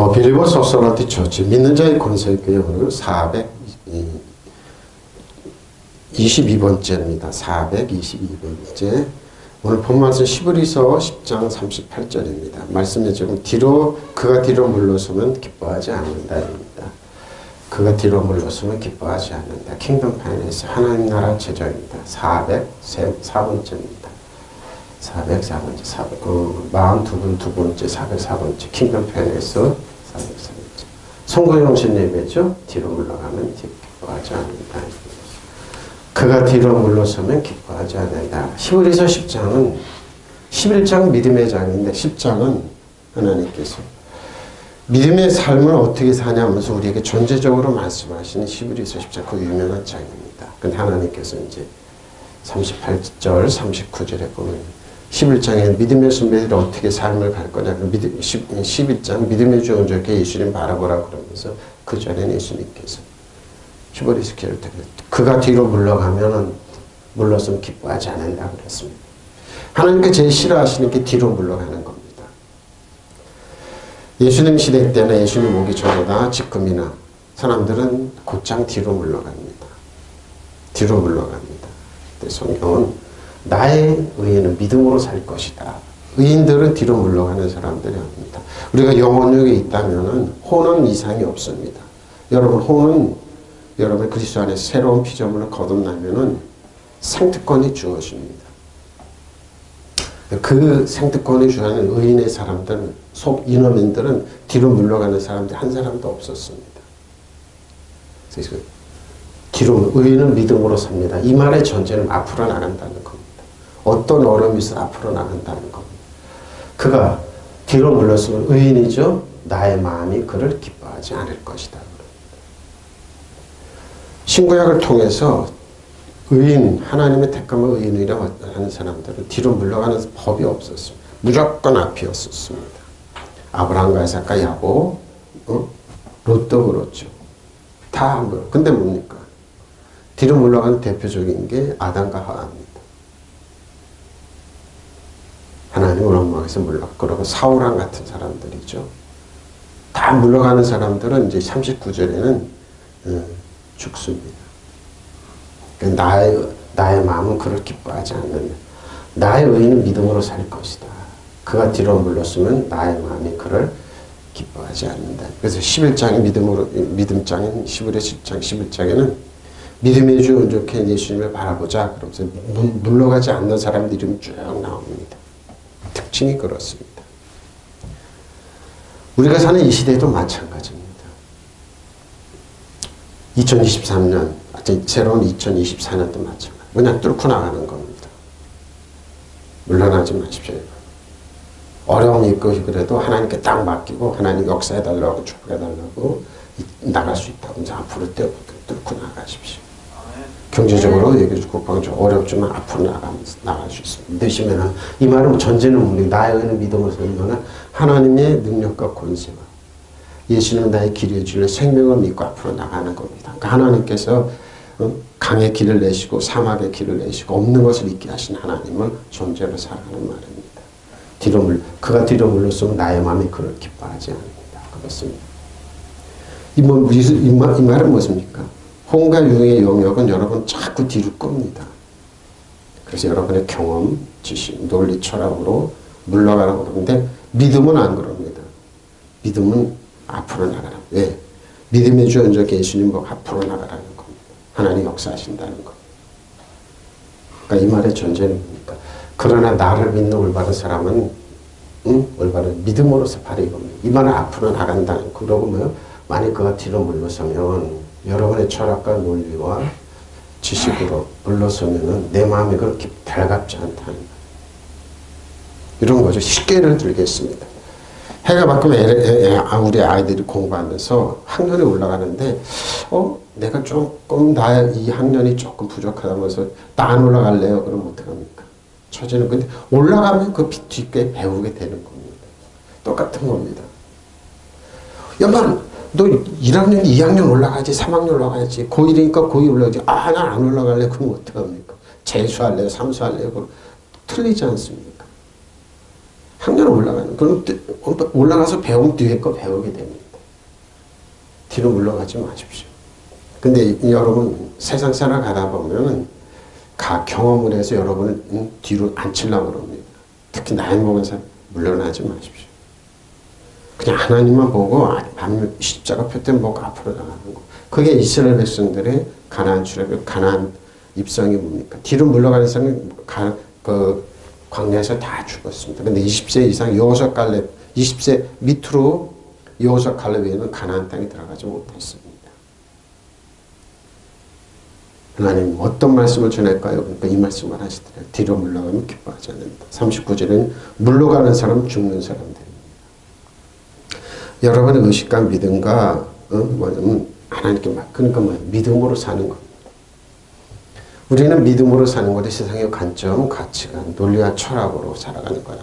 빌리버 소서라티 처치 믿는 자의 권세교회 오늘 422번째입니다. 422번째. 오늘 본말씀 히브리서 10장 38절입니다. 말씀에 지금 그가 뒤로 물러서면 기뻐하지 않는다입니다. 그가 뒤로 물러서면 기뻐하지 않는다. 킹덤 파이낸스 하나님 나라 제자입니다. 404번째입니다. 404번째, 42분 두 번째, 404번째, 킹덤 파이낸스 404번째. 성도영신 예배죠? 뒤로 물러가면 기뻐하지 않는다. 그가 뒤로 물러서면 기뻐하지 않는다. 히브리서 10장은 11장 믿음의 장인데 10장은 하나님께서 믿음의 삶을 어떻게 사냐면서 우리에게 전제적으로 말씀하시는 히브리서 10장 그 유명한 장입니다. 근데 하나님께서 이제 38절, 39절에 보면 11장에 믿음의 선배들이 어떻게 삶을 갈 거냐. 11장 믿음의 주 온전케 예수님 바라보라 그러면서 그 전에는 예수님께서 히브리서 기를 때문에 그가 뒤로 물러서면 기뻐하지 않는다 그랬습니다. 하나님께 제일 싫어하시는 게 뒤로 물러가는 겁니다. 예수님 시대 때나 예수님 오기 전이나 지금이나 사람들은 곧장 뒤로 물러갑니다. 뒤로 물러갑니다. 근데 성경은 나의 의인은 믿음으로 살 것이다. 의인들은 뒤로 물러가는 사람들이 아닙니다. 우리가 영혼력에 있다면 혼은 이상이 없습니다. 여러분 혼은 여러분 그리스도 안에 새로운 피조물을 거듭나면은 생특권이 주어집니다. 그 생특권이 주어지는 의인의 사람들은 속 인어민들은 뒤로 물러가는 사람들이 한 사람도 없었습니다. 그래서 뒤로 의인은 믿음으로 삽니다. 이 말의 전제는 앞으로 나간다는 겁니다. 어떤 어려움이 있어 앞으로 나간다는 겁니다. 그가 뒤로 물러서면 의인이죠. 나의 마음이 그를 기뻐하지 않을 것이다. 신구약을 통해서 의인, 하나님의 택함을 의인이라고 하는 사람들은 뒤로 물러가는 법이 없었습니다. 무조건 앞이었습니다. 아브라함과 이삭과 야곱, 롯도 그렇죠. 다 근데 뭡니까? 뒤로 물러가는 대표적인 게 아담과 하와입니다. 하나님을 원망해서 그러고 사울왕 같은 사람들이죠. 다 물러가는 사람들은 이제 39절에는 죽습니다. 나의 마음은 그를 기뻐하지 않는다. 나의 의인은 믿음으로 살 것이다. 그가 뒤로 물렀으면 나의 마음이 그를 기뻐하지 않는다. 그래서 11장의 믿음장인 히브리서 10장 11장에는 믿음의 주 온전케 예수님을 바라보자. 그러면서 물러가지 않는 사람들 이름이 쭉 나옵니다. 특징이 그렇습니다. 우리가 사는 이 시대도 마찬가지입니다. 2023년, 새로운 2024년도 마찬가지. 그냥 뚫고 나가는 겁니다. 물러나지 마십시오. 어려움이 있고 그래도 하나님께 딱 맡기고 하나님 역사해달라고 축복해달라고 나갈 수 있다고 이제 앞으로 뚫고 나가십시오. 경제적으로 얘기해주고 국방적으로 어렵지만 앞으로 나갈 수 있습니다. 믿으시면 이 말은 전제는 우리 나의 의는 믿음으로 살면 하나님의 능력과 권세와 예수는 나의 길이의 진리 생명을 믿고 앞으로 나가는 겁니다. 그러니까 하나님께서 강의 길을 내시고 사막의 길을 내시고 없는 것을 있게 하신 하나님을 존재로 살아가는 말입니다. 그가 뒤로 물렀으면 나의 마음이 그를 기뻐하지 않는다. 그렇습니다. 이 말은 무엇입니까? 혼과 유의 영역은 여러분 자꾸 뒤로 끕니다. 그래서 여러분의 경험, 지식, 논리, 철학으로 물러가라고 그러는데 믿음은 안 그럽니다. 믿음은 앞으로 나가라. 왜? 믿음의 주 온전케 예수님 보고 앞으로 나가라는 겁니다. 하나님 역사하신다는 겁니다. 그러니까 이 말의 전제는 뭡니까? 그러나 나를 믿는 올바른 사람은 올바른 믿음으로서 바로 이겁니다. 이 말은 앞으로 나간다는 거. 그러고 뭐요? 만약 그가 뒤로 물러서면 여러분의 철학과 논리와 지식으로 물러서면은 내 마음이 그렇게 달갑지 않다는 거예요. 이런 거죠. 쉽게 예를 들겠습니다. 해가 바뀌면 우리 아이들이 공부하면서 학년이 올라가는데 내가 조금 이 학년이 조금 부족하다면서 나 안 올라갈래요? 그럼 어떡합니까? 처제는 근데 올라가면 그 뒤에 배우게 되는 겁니다. 똑같은 겁니다. 여만 너 1학년, 2학년 올라가야지, 3학년 올라가야지, 고1이니까 고2 올라가야지. 난 안 올라갈래. 그럼 어떡합니까? 재수할래요? 삼수할래요? 그럼 틀리지 않습니까? 학년은 올라가는. 그럼 올라가서 배우면 뒤에 거 배우게 됩니다. 뒤로 물러가지 마십시오. 근데 여러분 세상 살아가다 보면은 경험을 해서 여러분은 뒤로 안 치려고 그럽니다. 특히 나이 먹은 사람 물러나지 마십시오. 그냥 하나님만 보고 십자가 표대 보고 앞으로 나가는 거. 그게 이스라엘 백성들의 가나안 출애굽, 가나안 입성이 뭡니까? 뒤로 물러가는 사람은 광야에서 다 죽었습니다. 근데 20세 이상 여호수아 갈렙, 20세 밑으로 여호수아 갈렙에는 가나안 땅에 들어가지 못했습니다. 하나님 어떤 말씀을 전할까요? 그러니까 이 말씀을 하시더래요. 뒤로 물러가면 기뻐하지 않는다. 39절에는 물러가는 사람 죽는 사람들입니다. 여러분의 의식과 믿음과 뭐냐면 하나님께 그러니까 믿음으로 사는 겁니다. 우리는 믿음으로 사는 것이 세상의 관점, 가치관, 논리와 철학으로 살아가는 거야.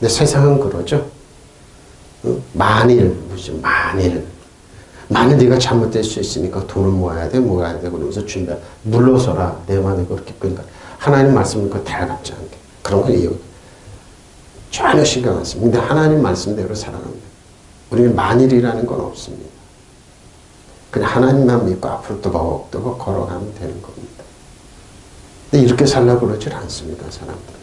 근데 세상은 그러죠. 만일 네가 잘못될 수 있으니까 돈을 모아야 돼 그러면서 준비해 물러서라 내 마음에 그렇게. 그러니까 하나님 말씀은 그 달갑지 않게 그런 거 전혀 신경 안 씁니다. 근데 하나님 말씀대로 살아갑니다. 우리는 만일이라는 건 없습니다. 그냥 하나님만 믿고 앞으로 또박또박 걸어가면 되는 겁니다. 근데 이렇게 살려고 그러질 않습니다. 사람들은.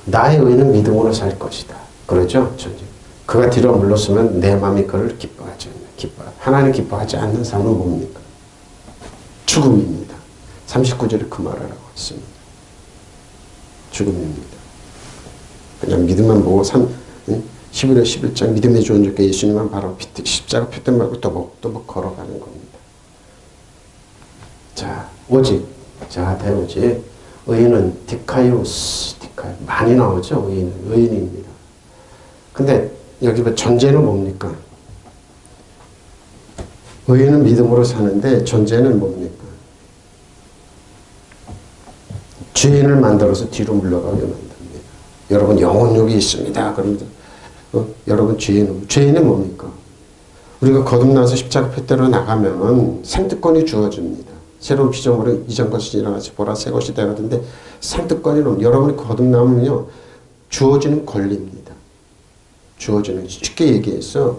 나의 의는 믿음으로 살 것이다. 그러죠? 그가 뒤로 물러서면 내 마음이 그를 기뻐하지 않는다. 하나님 기뻐하지 않는 삶은 뭡니까? 죽음입니다. 39절에 그 말을 하고 있습니다. 죽음입니다. 그냥 믿음만 보고 11월 11장 믿음의 좋은 주께 예수님만 바로 십자가 표대 말고 또박 걸어가는 겁니다. 자, 오직 대오직 의인은 디카이오스 많이 나오죠. 의인입니다. 근데 여기 전제는 뭡니까? 의인은 믿음으로 사는데 전제는 뭡니까? 죄인을 만들어서 뒤로 물러가게 만듭니다. 여러분 영혼욕이 있습니다. 그러면서 여러분 죄인은 뭡니까? 우리가 거듭나서 십자가 표대로 나가면 생특권이 주어집니다. 새로운 피조물은 이전 것이 지나가서 보라 새 것이 되었는데 생특권이 여러분이 거듭나면요 주어지는 권리입니다. 주어지는 쉽게 얘기해서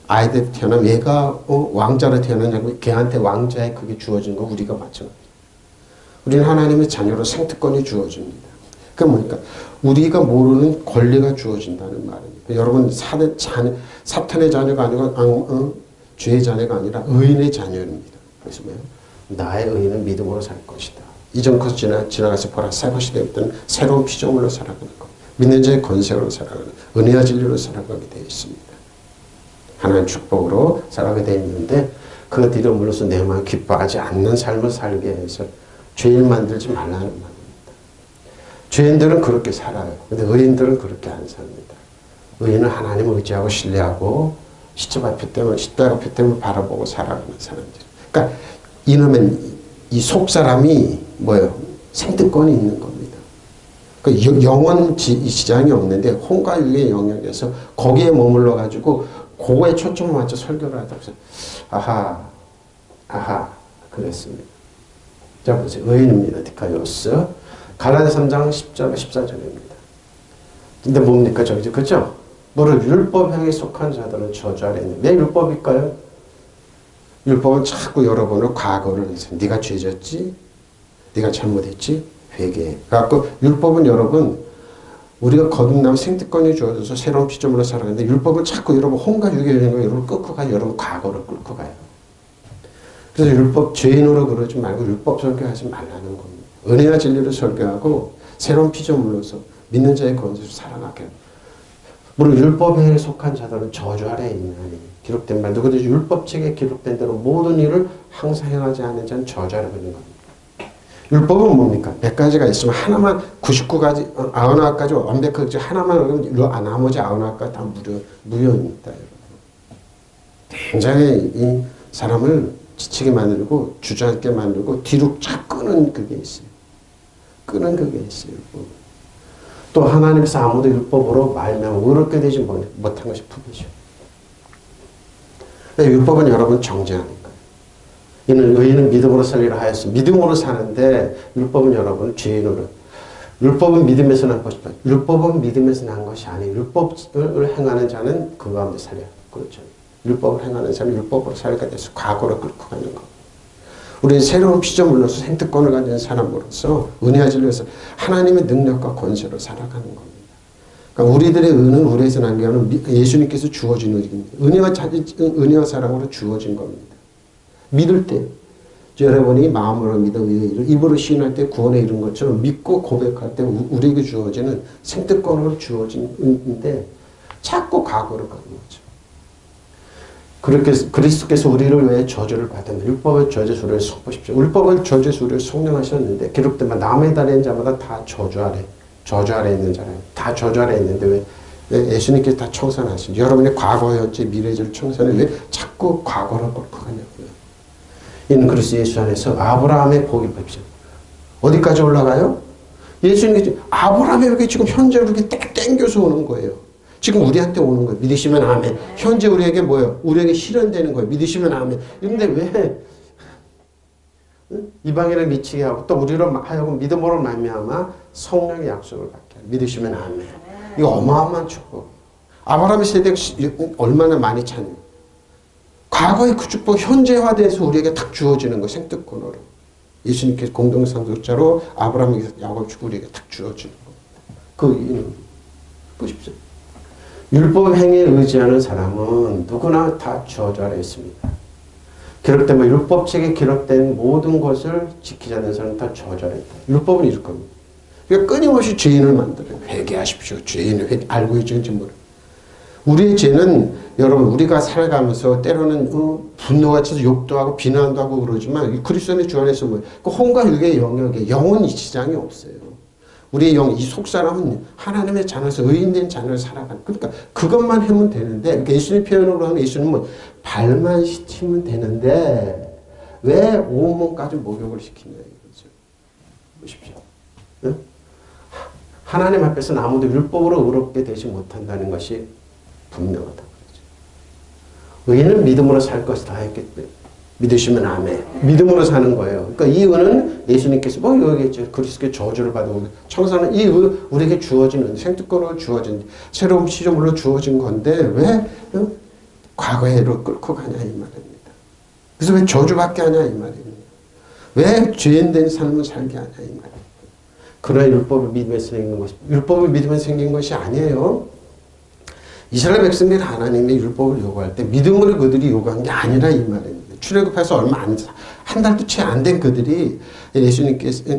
아이들 태어나면 얘가 왕자로 태어나냐고 걔한테 왕자의 그게 주어진 거 우리가 마찬가지입니다. 우리는 하나님의 자녀로 생특권이 주어집니다. 그게 뭐니까 우리가 모르는 권리가 주어진다는 말입니다. 여러분 사탄의 자녀가 아니고 죄의 자녀가 아니라 의인의 자녀입니다. 그래서 뭐예요? 나의 의인은 믿음으로 살 것이다. 이전 것 지나가서 보라 새 것이 되었던 새로운 피조물로 살아가는 것. 믿는 자의 권세로 살아가는 은혜와 진리로 살아가게 되어 있습니다. 하나님 축복으로 살아가게 되어 있는데 그 뒤로 물러서 내 마음 기뻐하지 않는 삶을 살게 해서 죄인 만들지 말라는 말입니다. 죄인들은 그렇게 살아요. 근데 의인들은 그렇게 안 삽니다. 의인은 하나님을 의지하고 신뢰하고 십자가 표 때문에 바라보고 살아가는 사람들. 그러니까 이놈은 이 속사람이 뭐예요? 생특권이 있는 겁니다. 그 영원 지장이 없는데 혼과 육의 영역에서 거기에 머물러 가지고 그거에 초점을 맞춰 설교를 하다 보세요. 아하 그랬습니다. 자 보세요. 의인입니다. 디카이오스. 갈라디아 3장 10절 14절입니다. 근데 뭡니까 저기죠? 그죠? 무릇 율법형에 속한 자들은 저주 아래 있는. 왜 율법일까요? 율법은 자꾸 여러분을 과거를 해서 네가 죄졌지? 네가 잘못했지? 회개해. 그래갖고 율법은 여러분 우리가 거듭나면 생특권이 주어져서 새로운 피조물로 살아가는데 율법은 자꾸 여러분 혼과 육의 영역을 여러분 끌고 가요. 여러분 과거를 끌고 가요. 그래서 율법 죄인으로 그러지 말고 율법 설교하지 말라는 겁니다. 은혜와 진리를 설교하고 새로운 피조물로서 믿는 자의 권세로 살아가게. 물론 율법에 속한 자들은 저주 아래에 있나니 기록된 말도 그런데 율법책에 기록된 대로 모든 일을 항상 행하지 않는 자는 저주 아래에 있는 겁니다. 율법은 뭡니까? 100가지가 있으면 하나만 99가지 99가지 완벽하지 하나만 하면 나머지 99가지 다 무효입니다. 굉장히 이 사람을 지치게 만들고 주저앉게 만들고 뒤로 쫙 끄는 그게 있어요. 끄는 그게 있어요. 또 하나님께서 아무도 율법으로 말면 의롭게 되지 못한 것이 푸르죠. 율법은 여러분 정죄하는 거예요. 이는 의인은 믿음으로 살리라 하였으니 믿음으로 사는데 율법은 여러분 죄인으로 율법은 믿음에서 난 것이다. 율법은 믿음에서 난 것이 아니에요. 율법을 행하는 자는 그 가운데 살아요. 그렇죠. 율법을 행하는 자는 율법으로 살게 돼서 과거로 끌고 가는 겁니다. 우리는 새로운 피조물로서 생특권을 가진 사람으로서 은혜와 진리에서 하나님의 능력과 권세로 살아가는 겁니다. 그러니까 우리들의 은은 우리에서 난 게 아니라 예수님께서 주어진 은입니다. 은혜와 사랑으로 주어진 겁니다. 믿을 때 여러분이 마음으로 믿어 입으로 시인할 때 구원에 이른 것처럼 믿고 고백할 때 우리에게 주어지는 생특권으로 주어진 은인데 자꾸 과거로 가는 거죠. 그렇게 그리스도께서 우리를 왜 저주를 받았냐. 율법의 저주 수를 보십시오. 율법의 저주 수를 성령하셨는데 기록되면 남의 달에 있는 자마다 다 저주 아래 있는 자라요. 다 저주 아래 있는데 왜 예수님께서 다 청산하신 여러분의 과거였지 미래를 청산해 왜 자꾸 과거로 끌고 가냐고요. 이는 그리스도 예수 안에서 아브라함의 복이 뵙죠. 어디까지 올라가요? 예수님께서 아브라함에게 지금 현재 이렇게 땡겨서 오는 거예요. 지금 우리한테 오는 거예요. 믿으시면 아멘. 현재 우리에게 뭐예요? 우리에게 실현되는 거예요. 믿으시면 아멘. 그런데 왜 이방인을 미치게 하고 또 우리로 하여금 믿음으로 말미암아 성령의 약속을 받게 하고 믿으시면 아멘. 이거 어마어마한 축복. 아브라함의 세대가 얼마나 많이 찬 과거의 그 축복 현재화돼서 우리에게 딱 주어지는 거 생특권으로 예수님께서 공동상속자로 아브라함에게 야곱 주고 우리에게 딱 주어지는 겁니다. 그 이유는 보십시오. 율법 행위에 의지하는 사람은 누구나 다 저주 아래 있습니다. 기록된 율법책에 기록된 모든 것을 지키지 않는 사람은 다 저주 아래 있다. 율법은 이럴 겁니다. 그러니까 끊임없이 죄인을 만들어요. 회개하십시오. 죄인을 알고 있는지 모르. 우리의 죄는 여러분 우리가 살아가면서 때로는 분노가 쳐서 욕도 하고 비난도 하고 그러지만 그리스도의 주 안에서 뭐예요? 그 혼과 육의 영역에 영은 지장이 없어요. 우리의 영, 이 속사람은 하나님의 자녀에서 의인된 자녀를 살아가는 그러니까 그것만 하면 되는데 그러니까 예수님 표현으로 하면 예수님은 뭐 발만 씻으면 되는데 왜 온몸까지 목욕을 시키냐 이거죠. 보십시오. 응? 하나님 앞에서 아무도 율법으로 의롭게 되지 못한다는 것이 분명하다고 그러죠. 의인은 믿음으로 살 것이다 했기 때문에 믿으시면 아멘. 믿음으로 사는 거예요. 그러니까 이 은은 예수님께서 뭐 여기겠죠. 그리스도의 저주를 받고 청산은 이 은 우리에게 주어진 은 생특권으로 주어진 새로운 피조물로 주어진 건데 왜 과거에로 끌고 가냐 이 말입니다. 그래서 왜 저주받게 하냐 이 말입니다. 왜 죄인된 삶을 살게 하냐 이 말입니다. 그러나 율법을 믿으면서 생긴 것이 율법을 믿으면서 생긴 것이 아니에요. 이스라엘 백성들이 하나님의 율법을 요구할 때 믿음으로 그들이 요구한 게 아니라 이 말입니다. 출애굽해서 얼마 한 달도 채 안 된 그들이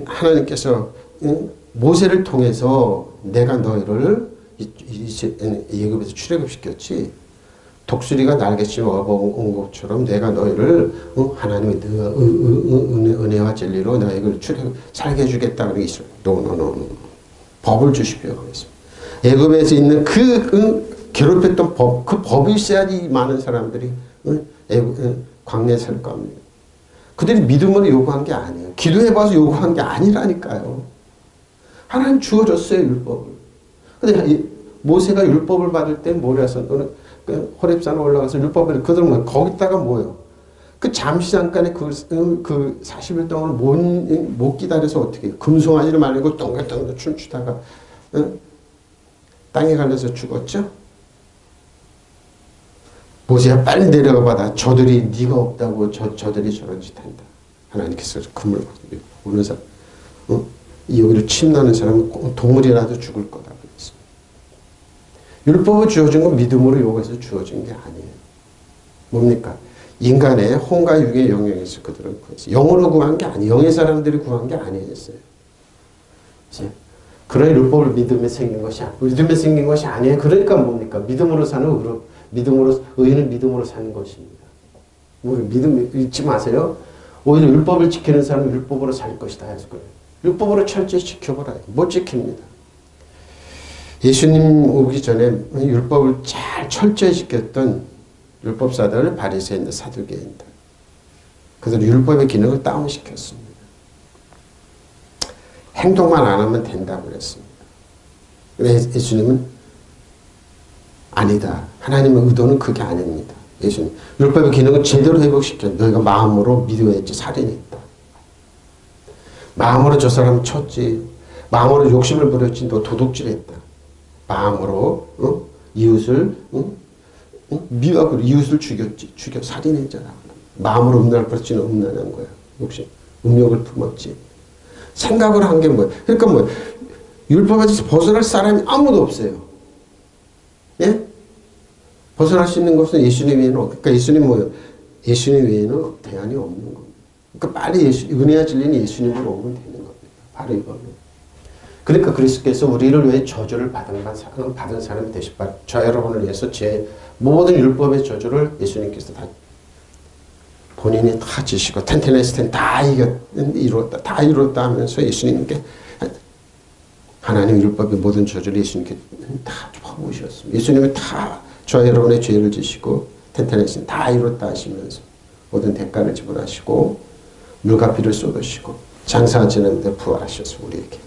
하나님께서 모세를 통해서 내가 너희를 애굽에서 출애굽시켰지 독수리가 날개치며 온 것처럼 내가 너희를 하나님의 은혜와 진리로 너희를 살게 해주겠다. 그러고 있어요. 노. 법을 주십시오. 애굽에서 있는 괴롭혔던 법, 그 법이 있어야지 많은 사람들이 광야에 살 겁니다. 그들이 믿음으로 요구한 게 아니에요. 기도해봐서 요구한 게 아니라니까요. 하나님 주어줬어요, 율법을. 근데 모세가 율법을 받을 때 모래에서 또는 호렙산에 올라가서 율법을 그들은 거기다가 뭐요? 그 잠시 잠깐의 그 40일 동안 못 기다려서 어떻게 해요? 금송아지를 말리고 똥글똥글 춤추다가 땅에 갈려서 죽었죠? 모세야 빨리 내려가 봐라. 저들이 네가 없다고 저들이 저런 짓 한다. 하나님께서 금을 오는 사람 여기로 침나는 사람은 동물이라도 죽을 거다. 그랬어요. 율법을 주어진 건 믿음으로 요구해서 주어진 게 아니에요. 뭡니까? 인간의 혼과 육의 영역에서 그들은 구했어요. 영으로 구한 게 아니에요. 영의 사람들이 구한 게 아니었어요. 그런 율법을 믿음에 생긴 것이 아니에요. 그러니까 뭡니까? 믿음으로 사는 의인은 믿음으로 사는 것입니다. 우리 믿음 잊지 마세요. 오히려 율법을 지키는 사람은 율법으로 살 것이다 해서 그래요. 율법으로 철저히 지켜보라. 못 지킵니다. 예수님 오기 전에 율법을 잘 철저히 지켰던 율법사들, 바리새인들, 사두개인들. 그들은 율법의 기능을 다운시켰습니다. 행동만 안 하면 된다고 그랬습니다. 그래서 예수님은 아니다. 하나님의 의도는 그게 아닙니다. 예수님. 율법의 기능을 제대로 회복시켜. 너희가 마음으로 믿어야지 살인했다. 마음으로 저 사람 쳤지. 마음으로 욕심을 부렸지 너 도둑질했다. 마음으로 이웃을 미워하고 이웃을 죽여 살인했잖아. 마음으로 음란을 부렸지는 음란한 거야. 욕심, 음욕을 품었지. 생각을 한 게 뭐야? 그러니까 뭐 율법에서 벗어날 사람이 아무도 없어요. 예? 벗어날 수 있는 것은 예수님 외에는 그러니까 예수님 뭐예요? 예수님 외에는 대안이 없는 겁니다. 그러니까 빨리 은혜와 진리는 예수님으로 오면 되는 겁니다. 바로 이걸로. 그러니까 그리스도께서 우리를 위해 저주를 받은 사람이 되셨다. 저 여러분을 위해서 제 모든 율법의 저주를 예수님께서 다 본인이 다 지시고 텐테네스텐 다 이루었다. 다 이루었다 하면서 예수님께 하나님 율법의 모든 저주를 예수님께 다 퍼부으셨습니다. 예수님은 다 저 여러분의 죄를 지시고 텐테네스텐 다 이루었다 하시면서 모든 대가를 지불하시고 물과 피를 쏟으시고 장사하시는데 부활하셔서 우리에게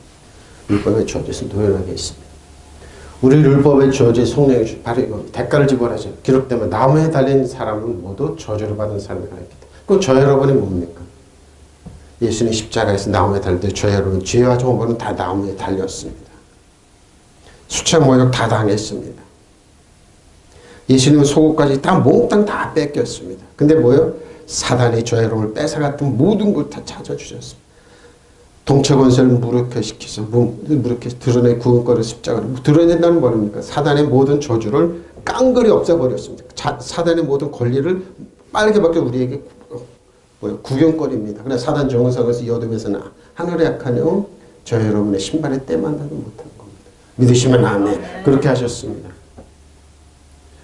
율법의 저주에서 노연하게 있습니다. 우리 율법의 저주의 성령이 바로 이거 대가를 지불하죠. 기록되면 나무에 달린 사람은 모두 저주를 받은 사람이라 했기 때문에 그럼 저 여러분이 뭡니까? 예수님 십자가에서 나무에 달릴 때 저 여러분 죄와 정죄는 다 나무에 달렸습니다. 수차 모욕 다 당했습니다. 예수님은 속옷까지 다 몽땅 다 뺏겼습니다. 근데 뭐요? 사단이 저 여러분을 뺏어갔던 모든 걸 다 찾아주셨습니다. 동체건설을 무력화시켜서 무력해 드러내 구원거를 십자가를 드러낸다는 말입니까? 사단의 모든 저주를 깡그리 없애버렸습니다. 사단의 모든 권리를 빠르게 바뀌어 우리에게 구경거리입니다. 그래 사단 정상에서 이 어둠에서는 하늘의 약하여 저 여러분의 신발에 때만나도 못하는 겁니다. 믿으시면 아멘. 그렇게 하셨습니다.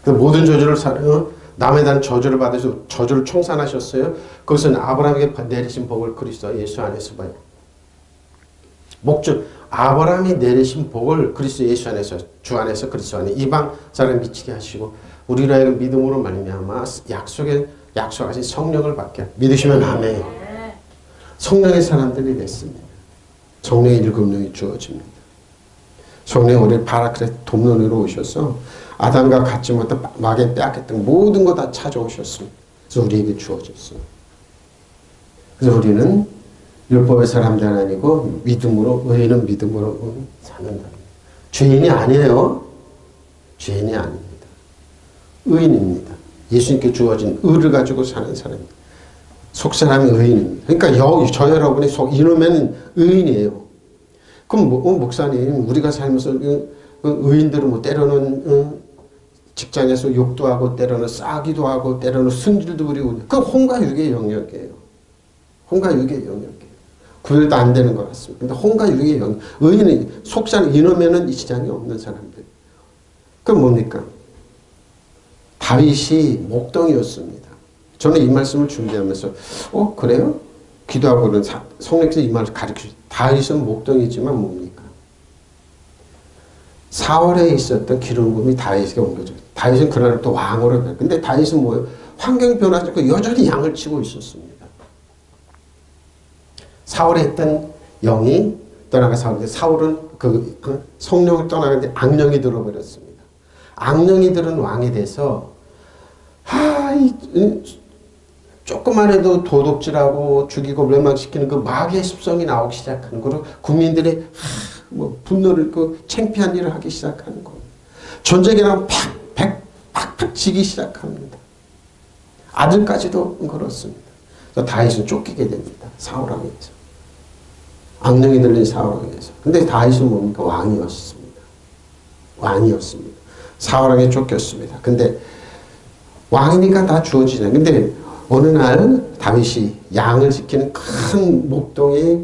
그 모든 저주를 남에 대한 저주를 받으셔서 저주를 청산하셨어요. 그것은 아브라함에게 내리신 복을 그리스도 예수 안에서 봐요. 목적 아브라함이 내리신 복을 그리스도 예수 안에서 주 안에서 그리스도 안에 이방 사람 미치게 하시고 우리로 하여금 믿음으로 말미암아 약속하신 성령을 받게 믿으시면 아멘. 성령의 사람들이 됐습니다. 성령의 일곱 명이 주어집니다. 성령이 우리를 바라크레 돕는 이로 오셔서 아담과 같지 못한 마귀의 빼앗겼던 모든 거 다 찾아오셨습니다. 그래서 우리에게 주어졌어요. 그래서 우리는 율법의 사람들 아니고 믿음으로 의인은 믿음으로 사는다. 죄인이 아니에요. 죄인이 아닙니다. 의인입니다. 예수님께 주어진 의를 가지고 사는 사람입니다. 속사람이 의인입니다. 그러니까 저 여러분이 이러면 의인이에요. 그럼 목사님 우리가 살면서 의인들은 때로는 직장에서 욕도 하고 때로는 싸기도 하고 때로는 승질도 부리고 그 혼과 육의 영역이에요. 혼과 육의 영역이에요. 구별도 안 되는 것 같습니다. 근데 혼과 육의 영역. 의인은 속사는 이놈에는 이 지장이 없는 사람들. 그럼 뭡니까? 다윗이 목동이었습니다. 저는 이 말씀을 준비하면서 그래요? 기도하고는 성령께서 이 말을 가르치죠. 다윗은 목동이지만 뭡니까? 사월에 있었던 기름 부음이 다윗에게 옮겨져요. 다윗은 그날 또 왕으로 변해요. 근데 다윗은 뭐예요? 환경이 변하지 않고 여전히 양을 치고 있었습니다. 사울에 있던 영이 떠나가 사울은 그 성령을 떠나가는데 악령이 들어버렸습니다. 악령이 들은 왕이 돼서 조금만 해도 도둑질하고 죽이고 멸망시키는 그 마귀의 습성이 나오기 시작하는 거로 국민들의 분노를 창피한 일을 하기 시작하는 겁니다. 전쟁에 나면 팍팍 지기 시작합니다. 아들까지도 그렇습니다. 그래서 다윗은 쫓기게 됩니다. 사울왕에서. 악령이 들린 사울왕에서. 근데 다윗은 뭡니까? 왕이었습니다. 왕이었습니다. 사울왕에 쫓겼습니다. 근데 왕이니까 다 주어지잖아요. 근데 어느 날 다윗이 양을 지키는 큰 목동에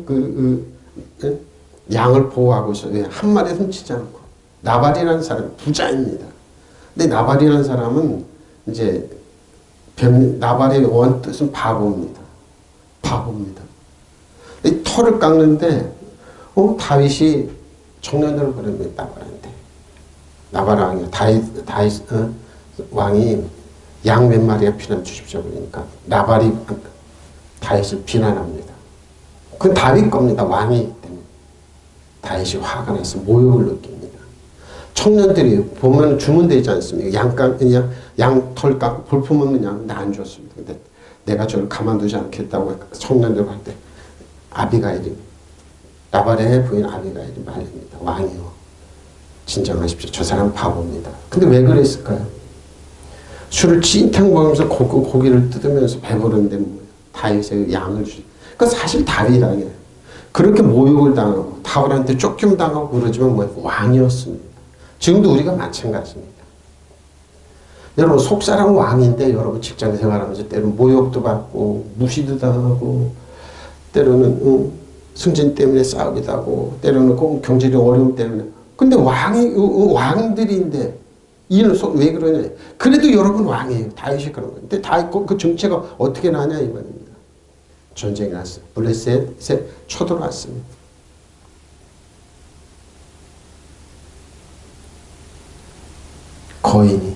양을 보호하고 있어요. 한 마리 훔치지 않고. 나발이라는 사람이 부자입니다. 근데 나발이라는 사람은 이제 나발의 원뜻은 바보입니다. 바보입니다. 이 털을 깎는데 다윗이 청년들을 부릅니다. 나발한테. 나발 왕이 다윗 왕이 양 몇 마리가 피난 주십시오. 그러니까 나발이 다윗을 비난합니다. 그건 다윗 겁니다. 왕이기 때문에. 다윗이 화가 나서 모욕을 느낍니다. 청년들이 보면 주문되지 않습니까? 양털 깎고 볼품 없는 양 나 안 줬습니다. 근데 내가 저를 가만두지 않겠다고 청년들 할 때 아비가일이 나발의 부인 아비가일이 말립니다. 왕이요, 진정하십시오. 저 사람 바보입니다. 근데 왜 그랬을까요? 술을 찐탕 먹으면서 고기를 뜯으면서 배부른데 뭐예요? 다윗의 양을 주지. 그건 사실 다윗이에요. 그렇게 모욕을 당하고 다윗한테 쫓김 당하고 그러지만 뭐예요? 왕이었습니다. 지금도 우리가 마찬가지입니다. 여러분, 속사람 왕인데 여러분 직장 생활하면서 때로는 모욕도 받고 무시도 당하고 때로는 승진 때문에 싸우기도 하고 때로는 꼭 경제적 어려움 때문에. 근데 왕들인데 이는 왜 그러냐? 그래도 여러분 왕이에요. 다윗이 그런 거예요. 근데 다윗 그 정체가 어떻게 나냐 이 말입니다. 전쟁이 났어요. 블레셋에 쳐들어왔습니다. 거인이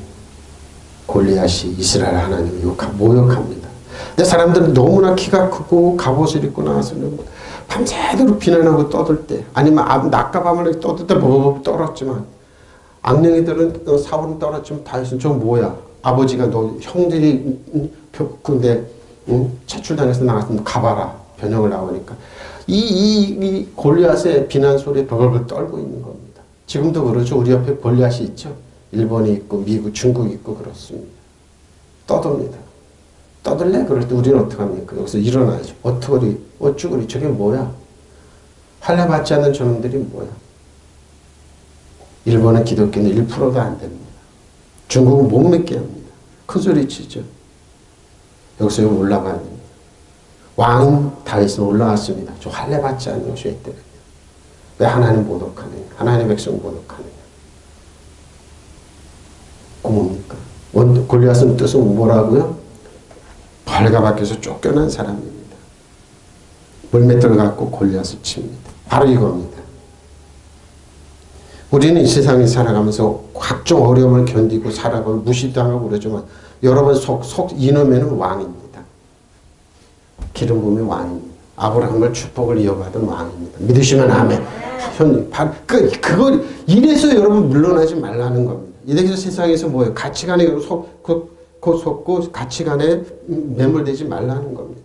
골리앗이 이스라엘 하나님을 모욕합니다. 근데 사람들은 너무나 키가 크고 갑옷을 입고 나와서는 밤새도록 비난하고 떠들 때, 아니면 낮과 밤을 떠들 때 떨었지만, 악령이들은 사울은 떨었지만 다윗은 저 뭐야? 아버지가 너 형들이 근데 차출당해서 나갔으면 가봐라. 변형을 나오니까 이 골리앗의 비난 소리에 벌벌 떨고 있는 겁니다. 지금도 그러죠. 우리 옆에 골리앗이 있죠. 일본이 있고 미국, 중국이 있고 그렇습니다. 떠듭니다. 떠들래? 그럴 때 우리는 어떻게 합니까? 여기서 일어나야죠. 어쭈구리 저게 뭐야? 할례 받지 않는 저놈들이 뭐야? 일본은 기독교는 1%도 안 됩니다. 중국은 못 믿게 합니다. 큰 소리 치죠. 여기서 올라가야 됩니다. 왕 다윗은 올라왔습니다. 저 할례 받지 않는 것이 있더라고요. 왜 하나님 모독하느냐? 하나님의 백성 모독하느냐? 뭡니까? 골리앗은 뜻은 뭐라고요? 벌가 밖에서 쫓겨난 사람입니다. 물맷돌을 갖고 골리앗을 칩니다. 바로 이겁니다. 우리는 이 세상에 살아가면서 각종 어려움을 견디고 살아가고 무시당하고 그러지만 여러분 속 이놈에는 왕입니다. 기름 부음의 왕입니다. 아브라함을 축복을 이어받은 왕입니다. 믿으시면 아멘. 그걸 이래서 여러분 물러나지 말라는 겁니다. 이래서 세상에서 뭐예요? 가치관에 속고 가치관에 매몰되지 말라는 겁니다.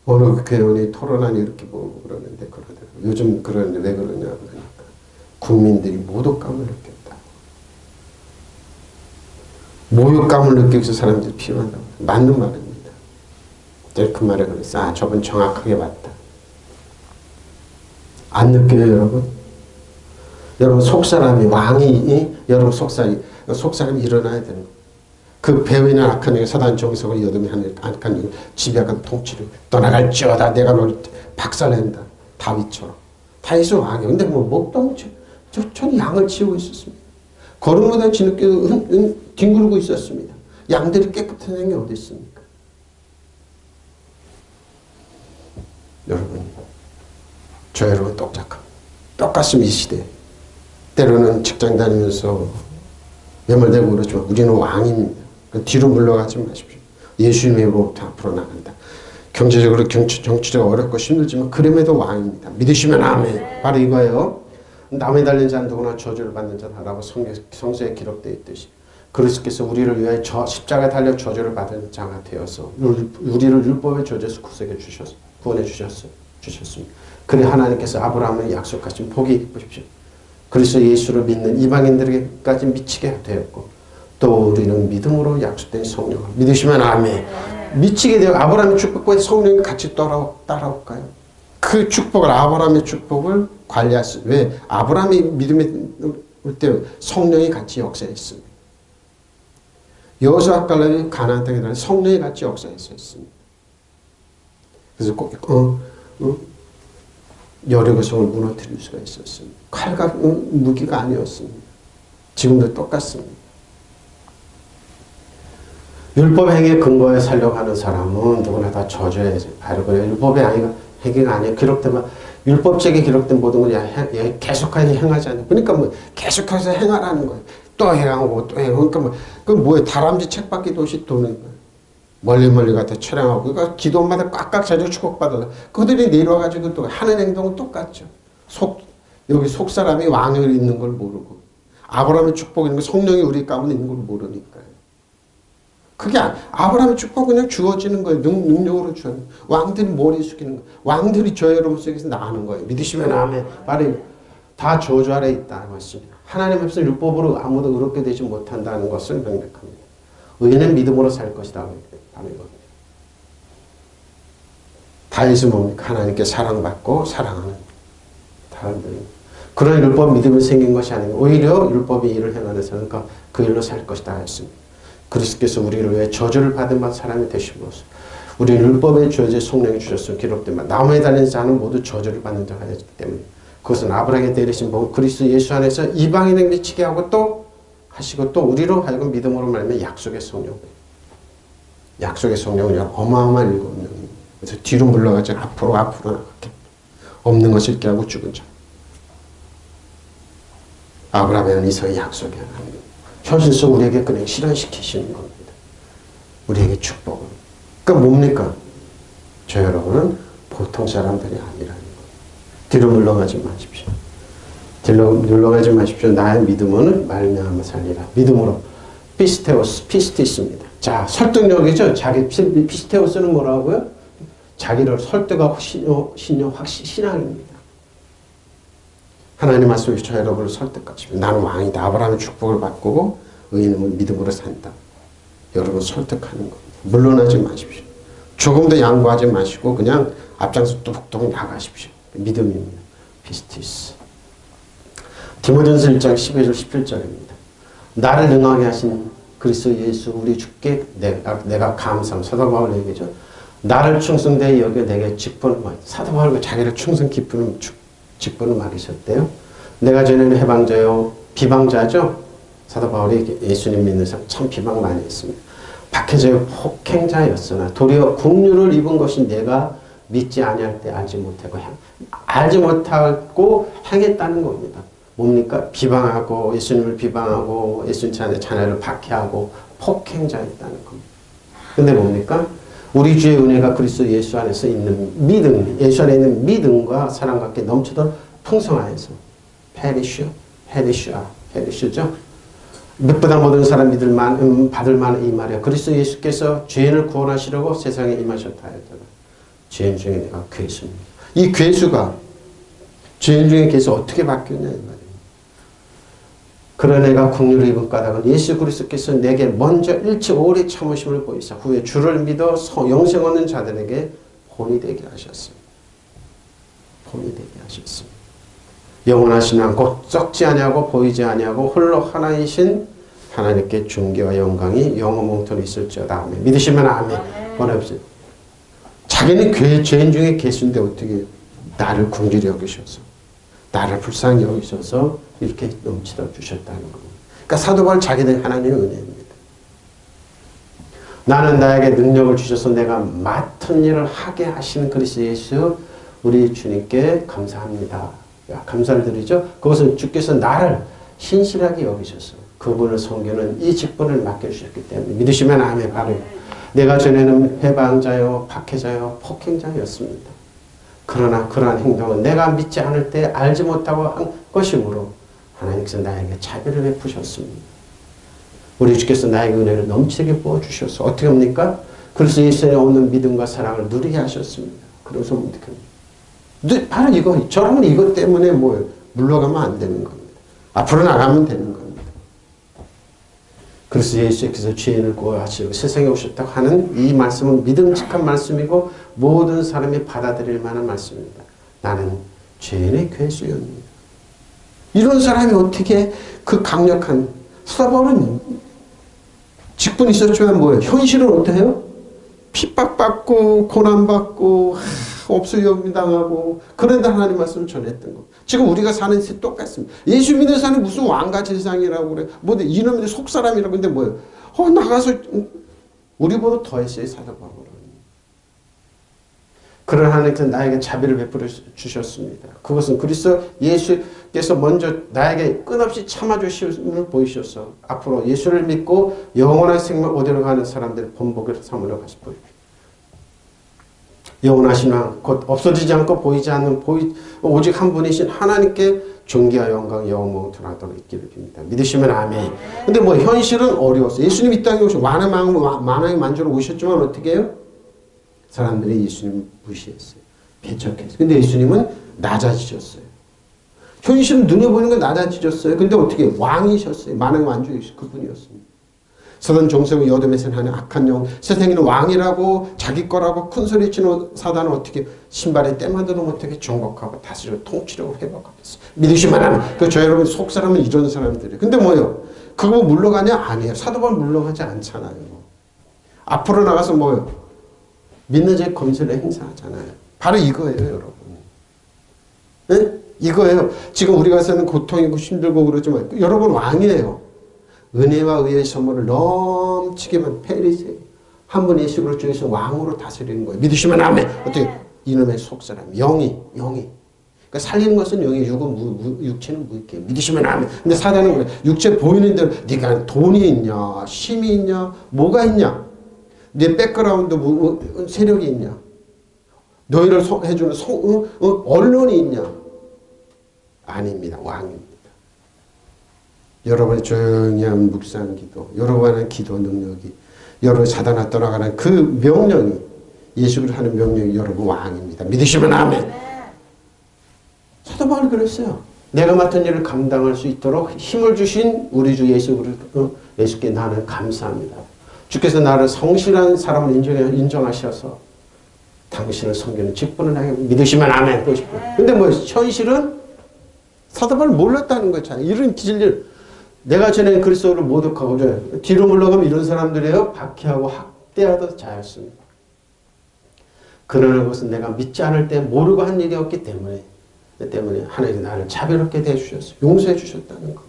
어느 교회원이 토론하니 이렇게 보고 그러는데 그러더라고요. 요즘 그러는데 왜 그러냐 그러니까 국민들이 모독감을 느꼈다. 모욕감을 느끼기 위해서 사람들이 필요하다고. 맞는 말입니다. 그 말에 그랬어. 저분 정확하게 맞다. 안 느껴요 여러분? 여러분 속사람이 왕이 여러분 속사람이 일어나야 되는 거예요. 그 배후에는 악한 영이 사단 정석을 여름에 하는 악한 영이 지배하는 통치를 떠나갈지어다. 내가 너를 박살낸다. 다윗처럼. 다윗은 왕이에요. 근데 저는 양을 치우고 있었습니다. 걸음마다 뒤늦게 뒹구르고 있었습니다. 양들이 깨끗한 양이 어디 있습니까? 여러분, 저 여러분 똑같습니다. 이 시대. 때로는 직장 다니면서 매몰되고 그러지만 우리는 왕입니다. 뒤로 물러가지 마십시오. 예수님의 이름으로부터 앞으로 나간다. 경제적으로 정치적으로 어렵고 힘들지만 그럼에도 왕입니다. 믿으시면 아멘. 바로 이거예요. 남에 달린 자는 누구나 저주를 받는 자다라고 성서에 기록되어 있듯이 그리스도께서 우리를 위하여 십자가에 달려 저주를 받은 자가 되어서 우리를 율법의 저주에서 구원해 주셨습니다. 그래 하나님께서 아브라함을 약속하신 복이 보십시오. 그리스도 예수를 믿는 이방인들에게까지 미치게 되었고 또 우리는 믿음으로 약속된 성령을 믿으시면 아멘. 미치게 되어 아브라함의 축복과 성령이 같이 따라올까요? 그 축복을 아브라함의 축복을 관리할 수 왜? 아브라함이 믿음에 올 때 성령이 같이 역사했습니다. 여호수아 갈렙이 가나안 땅에 들어가 성령이 같이 역사했습니다. 그래서 여리고성을 무너뜨릴 수가 있었습니다. 칼과 무기가 아니었습니다. 지금도 똑같습니다. 율법의 행위에 근거해 살려고 하는 사람은 누구나 다 저주해야지. 바로 그래. 율법의 행위가 아니에요. 기록되면 율법책에 기록된 모든 걸 계속해서 행하지 않아요. 그러니까 뭐 계속해서 행하라는 거예요. 또 행하고 또 행하고. 그러니까 그 뭐예요? 다람쥐 책밖에 도시 도는 거예요. 멀리 갔다 촬영하고 그러니까 기도마다 꽉꽉 차져 축복받아서 그들이 내려와가지고 또 하는 행동은 똑같죠. 여기 속사람이 왕을 있는 걸 모르고 아브라함의 축복이 있는 거 성령이 우리 가운데 있는 걸 모르니까요. 그게 아브라함의 축복은 그냥 주어지는 거예요. 능력으로 주어지는 거예요. 왕들이 머리 숙이는 거예요. 왕들이 저 여러분 속에서 나가는 거예요. 믿으시면 아멘. 바로 다 저주 아래 있다는 것입니다. 하나님 앞에서 율법으로 아무도 의롭게 되지 못한다는 것을 명백합니다. 의인은 믿음으로 살 것이다. 바로 이겁니다. 다윗은 뭡니까? 하나님께 사랑받고 사랑하는 사람들입니다. 그런 율법 믿음이 생긴 것이 아니고 오히려 율법이 일을 행하는 사람은 그 일로 살 것이다 했습니다. 그리스도께서 우리를 위해 저주를 받은 바 사람이 되심으로써 우리 율법에 주어진 성령이 주셨으면 기록된 바 나무에 달린 자는 모두 저주를 받는 자가 되기 때문에 그것은 아브라함에게 내리신 복 그리스도 예수 안에서 이방인에게 미치게 하고 또 하시고 또 우리로 하여금 믿음으로 말하면 약속의 성령. 약속의 성령은 어마어마한 일곱 명입니다. 그래서 뒤로 물러가지 앞으로 나가게 없는 것을 있게 하고 죽은 자. 아브라함은 이삭의 약속이 하나님. 현실 속 우리에게 그냥 실현시키시는 겁니다. 우리에게 축복을. 그러니까 뭡니까? 저 여러분은 보통 사람들이 아니라는 거예요. 뒤로 물러가지 마십시오. 뒤로 물러가지 마십시오. 나의 믿음은 말미암아 살리라. 믿음으로 피스티스입니다. 자, 설득력이죠. 자기 피스테오스는 뭐라고요? 자기를 설득하고 신앙입니다. 하나님 말씀이 저 여러분을 설득하십니다. 나는 왕이다. 아브라함의 축복을 받고 의인은 믿음으로 산다. 여러분 설득하는 겁니다. 물러나지 마십시오. 조금 더 양보하지 마시고 그냥 앞장서 뚝뚝 나가십시오. 믿음입니다. 피스티스. 디모데전서 1장 12절 17절입니다. 나를 능하게 하신 그리스도 예수 우리 주께 내가 감사함. 사도 바울 얘기죠. 나를 충성되이 여겨 내게 직분을 사도 바울과 자기를 충성 깊은 직분을 맡기셨대요. 내가 전에는 해방자요 비방자죠. 사도 바울이 예수님 믿는 사람 참 비방 많이 했습니다. 박해자요 폭행자였으나 도리어 국류를 입은 것이 내가 믿지 아니할 때 알지 못하고 행했다는 겁니다. 뭡니까? 비방하고 예수님을 비방하고 예수님 자녀를 박해하고 폭행자였다는 겁니다. 근데 뭡니까? 우리 주의 은혜가 그리스도 예수 안에서 있는 믿음, 예수 안에 있는 믿음과 사랑과 함께 넘치도록 풍성하여서 페리슈죠. 몇보다 모든 사람 받을 만한 이 말이야. 그리스도 예수께서 죄인을 구원하시려고 세상에 임하셨다 하였다가 죄인 중에 내가 괴수입니다. 이 괴수가 죄인 중에 괴수 어떻게 바뀌었냐 이 말이에요. 그런 애가 국류를 입은 까닭은 예수 그리스도께서 내게 먼저 일체 오래 참으심을 보이사 후에 주를 믿어 영생 얻는 자들에게 본이 되게 하셨습니다. 본이 되게 하셨습니다. 영원하신 한 곧 썩지 아니하고 보이지 아니하고 홀로 하나이신 하나님께 존귀와 영광이 영원몽토로 있을지어다. 아멘. 믿으시면 아멘. 번없이 자기는 죄인 중에 계신데 어떻게 나를 긍휼히 여기셔서 나를 불쌍히 여기셔서 이렇게 넘치도록 주셨다는 겁니다. 그러니까 사도 바울 자기는 하나님의 은혜입니다. 나는 나에게 능력을 주셔서 내가 맡은 일을 하게 하시는 그리스도 예수 우리 주님께 감사합니다. 감사를 드리죠. 그것은 주께서 나를 신실하게 여기셔서 그분을 섬기는 이 직분을 맡겨주셨기 때문에 믿으시면 아멘. 바로 내가 전에는 해방자요 박해자요 폭행자였습니다. 그러나 그러한 행동은 내가 믿지 않을 때 알지 못하고 한 것이므로 하나님께서 나에게 자비를 베푸셨습니다. 우리 주께서 나에게 은혜를 넘치게 부어주셔서 어떻게 합니까? 그래서 예수에 없는 믿음과 사랑을 누리게 하셨습니다. 그래서 어떻게 합니까? 바로 이거, 저라면 이것 때문에 물러가면 안 되는 겁니다. 앞으로 나가면 되는 겁니다. 그래서 예수께서 죄인을 구하시고 세상에 오셨다고 하는 이 말씀은 믿음직한 말씀이고 모든 사람이 받아들일 만한 말씀입니다. 나는 죄인의 괴수였습니다. 이런 사람이 어떻게 그 강력한 사도 바울은 직분이 있었지만 뭐예요? 현실은 어때요? 핍박받고 고난받고 없어요 당하고 그런데 하나님 말씀을 전했던 거. 지금 우리가 사는 세 똑같습니다. 예수 믿는 사람이 무슨 왕같은 세상이라고 그래. 뭐 이놈의 속사람이라고 근데 뭐예요? 나가서 우리보다 더 했어요. 사도 바울은. 그런 하나님께서 나에게 자비를 베풀어 주셨습니다. 그것은 그리스도 예수께서 먼저 나에게 끝없이 참아주심을 보이셔서 앞으로 예수를 믿고 영원한 생명 얻으러 가는 사람들을 본보기로 삼으러 가시 보입니다. 영원하신 왕, 곧 없어지지 않고 보이지 않는 오직 한 분이신 하나님께 존귀와 영광 영원토록 있기를 빕니다. 믿으시면 아멘. 근데 뭐 현실은 어려웠어요. 예수님 이 땅에 오셔 만왕의 만주로 오셨지만 어떻게 해요? 사람들이 예수님 무시했어요. 배척했어요. 근데 예수님은 낮아지셨어요. 현실은 눈에 보이는 건 낮아지셨어요. 근데 어떻게 왕이셨어요. 만왕의 만주 그분이었습니다. 사단 정세고 여돔에서 하는 악한 영, 세상에는 왕이라고 자기 거라고 큰 소리 치는 사단은 어떻게 신발에 때만도 못하게 정복하고 다스리고 통치력을 회복하겠어요. 믿으시면 하면 저 여러분 속 사람은 이런 사람들이에요. 근데 뭐예요? 그거 물러가냐? 아니에요. 사도 바울 물러가지 않잖아요. 앞으로 나가서 뭐예요? 믿는 자의 권세를 행사하잖아요. 바로 이거예요, 여러분. 네? 이거예요. 지금 우리가 사는 고통이고 힘들고 그러지만 여러분 왕이에요. 은혜와 의의 선물을 넘치게만 페리세요. 한 분 예수를 중에서 왕으로 다스리는 거예요. 믿으시면 아멘. 어떻게? 이놈의 속사람. 영이. 그러니까 살리는 것은 영이, 육체는 무익해요. 믿으시면 아멘. 근데 사단은 그래. 육체 보이는 대로 네가 돈이 있냐, 힘이 있냐, 뭐가 있냐, 네 백그라운드 세력이 있냐, 너희를 해주는 언론이 있냐. 아닙니다. 왕입니다. 여러분의 조용히 한 묵상 기도, 여러분의 기도 능력이, 여러분 사단아 떠나가는 그 명령이, 예수 그리스도 하는 명령이 여러분 왕입니다. 믿으시면 아멘. 사도 바울이 그랬어요. 내가 맡은 일을 감당할 수 있도록 힘을 주신 우리 주 예수께 나는 감사합니다. 주께서 나를 성실한 사람을 인정하셔서 당신을 섬기는 직분을 나에게 믿으시면 아멘. 근데 뭐 현실은 사도 바울이 몰랐다는 거잖아요. 이런 진리를 내가 전에 그리스도를 모독하고 뒤로 물러가면 이런 사람들이에요. 박해하고 학대하던 자였습니다. 그러나 그것은 내가 믿지 않을 때 모르고 한 일이었기 때문에 하나님이 나를 자비롭게 대해주셨어요. 용서해 주셨다는 겁니다.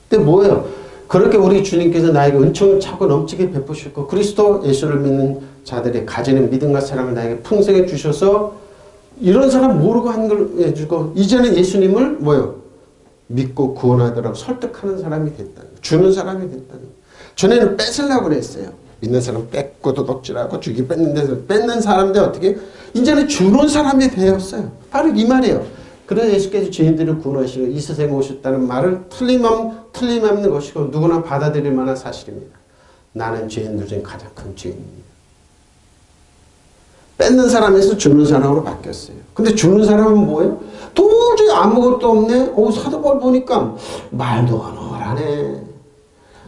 근데 뭐예요? 그렇게 우리 주님께서 나에게 은총을 차고 넘치게 베푸셨고 그리스도 예수를 믿는 자들의 가지는 믿음과 사랑을 나에게 풍성해 주셔서 이런 사람 모르고 한 걸 해주고 이제는 예수님을 뭐예요? 믿고 구원하더라고 설득하는 사람이 됐다는 거예요. 주는 사람이 됐다는 거예요. 전에는 뺏으려고 그랬어요. 믿는 사람 뺏고 도둑질하고 주기 뺏는 데서 뺏는 사람인데 어떻게 이제는 주는 사람이 되었어요. 바로 이 말이에요. 그래서 예수께서 죄인들을 구원하시고 이 세상에 오셨다는 말을 틀림없는 것이고 누구나 받아들일 만한 사실입니다. 나는 죄인들 중에 가장 큰 죄인입니다. 뺏는 사람에서 주는 사람으로 바뀌었어요. 근데 주는 사람은 뭐예요? 도저히 아무것도 없네. 사도 바울 보니까 말도 안 하네.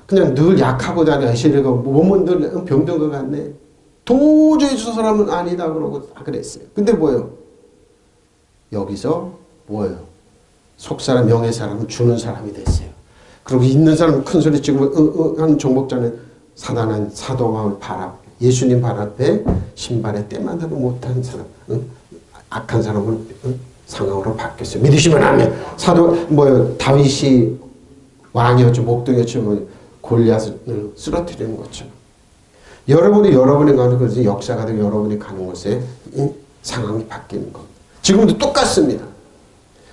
그냥 늘 약하고 다녀. 몸은 늘 병든 것 같네. 도저히 저 사람은 아니다 그러고 그랬어요. 근데 뭐예요? 여기서 뭐예요? 속사람 영의 사람은 주는 사람이 됐어요. 그리고 있는 사람은 큰 소리 치고 하는 정복자는 사단은 사도 바울 발 앞에 예수님 발 앞에 신발에 때만도 못한 사람, 악한 사람을 상황으로 바뀌었어요. 믿으시면 아멘. 다윗이 왕이었죠. 목동이었죠. 골리앗을 쓰러뜨리는 것처럼. 여러분이 가는 것이 역사가 되고 여러분이 가는 곳에 상황이 바뀌는 겁니다. 지금도 똑같습니다.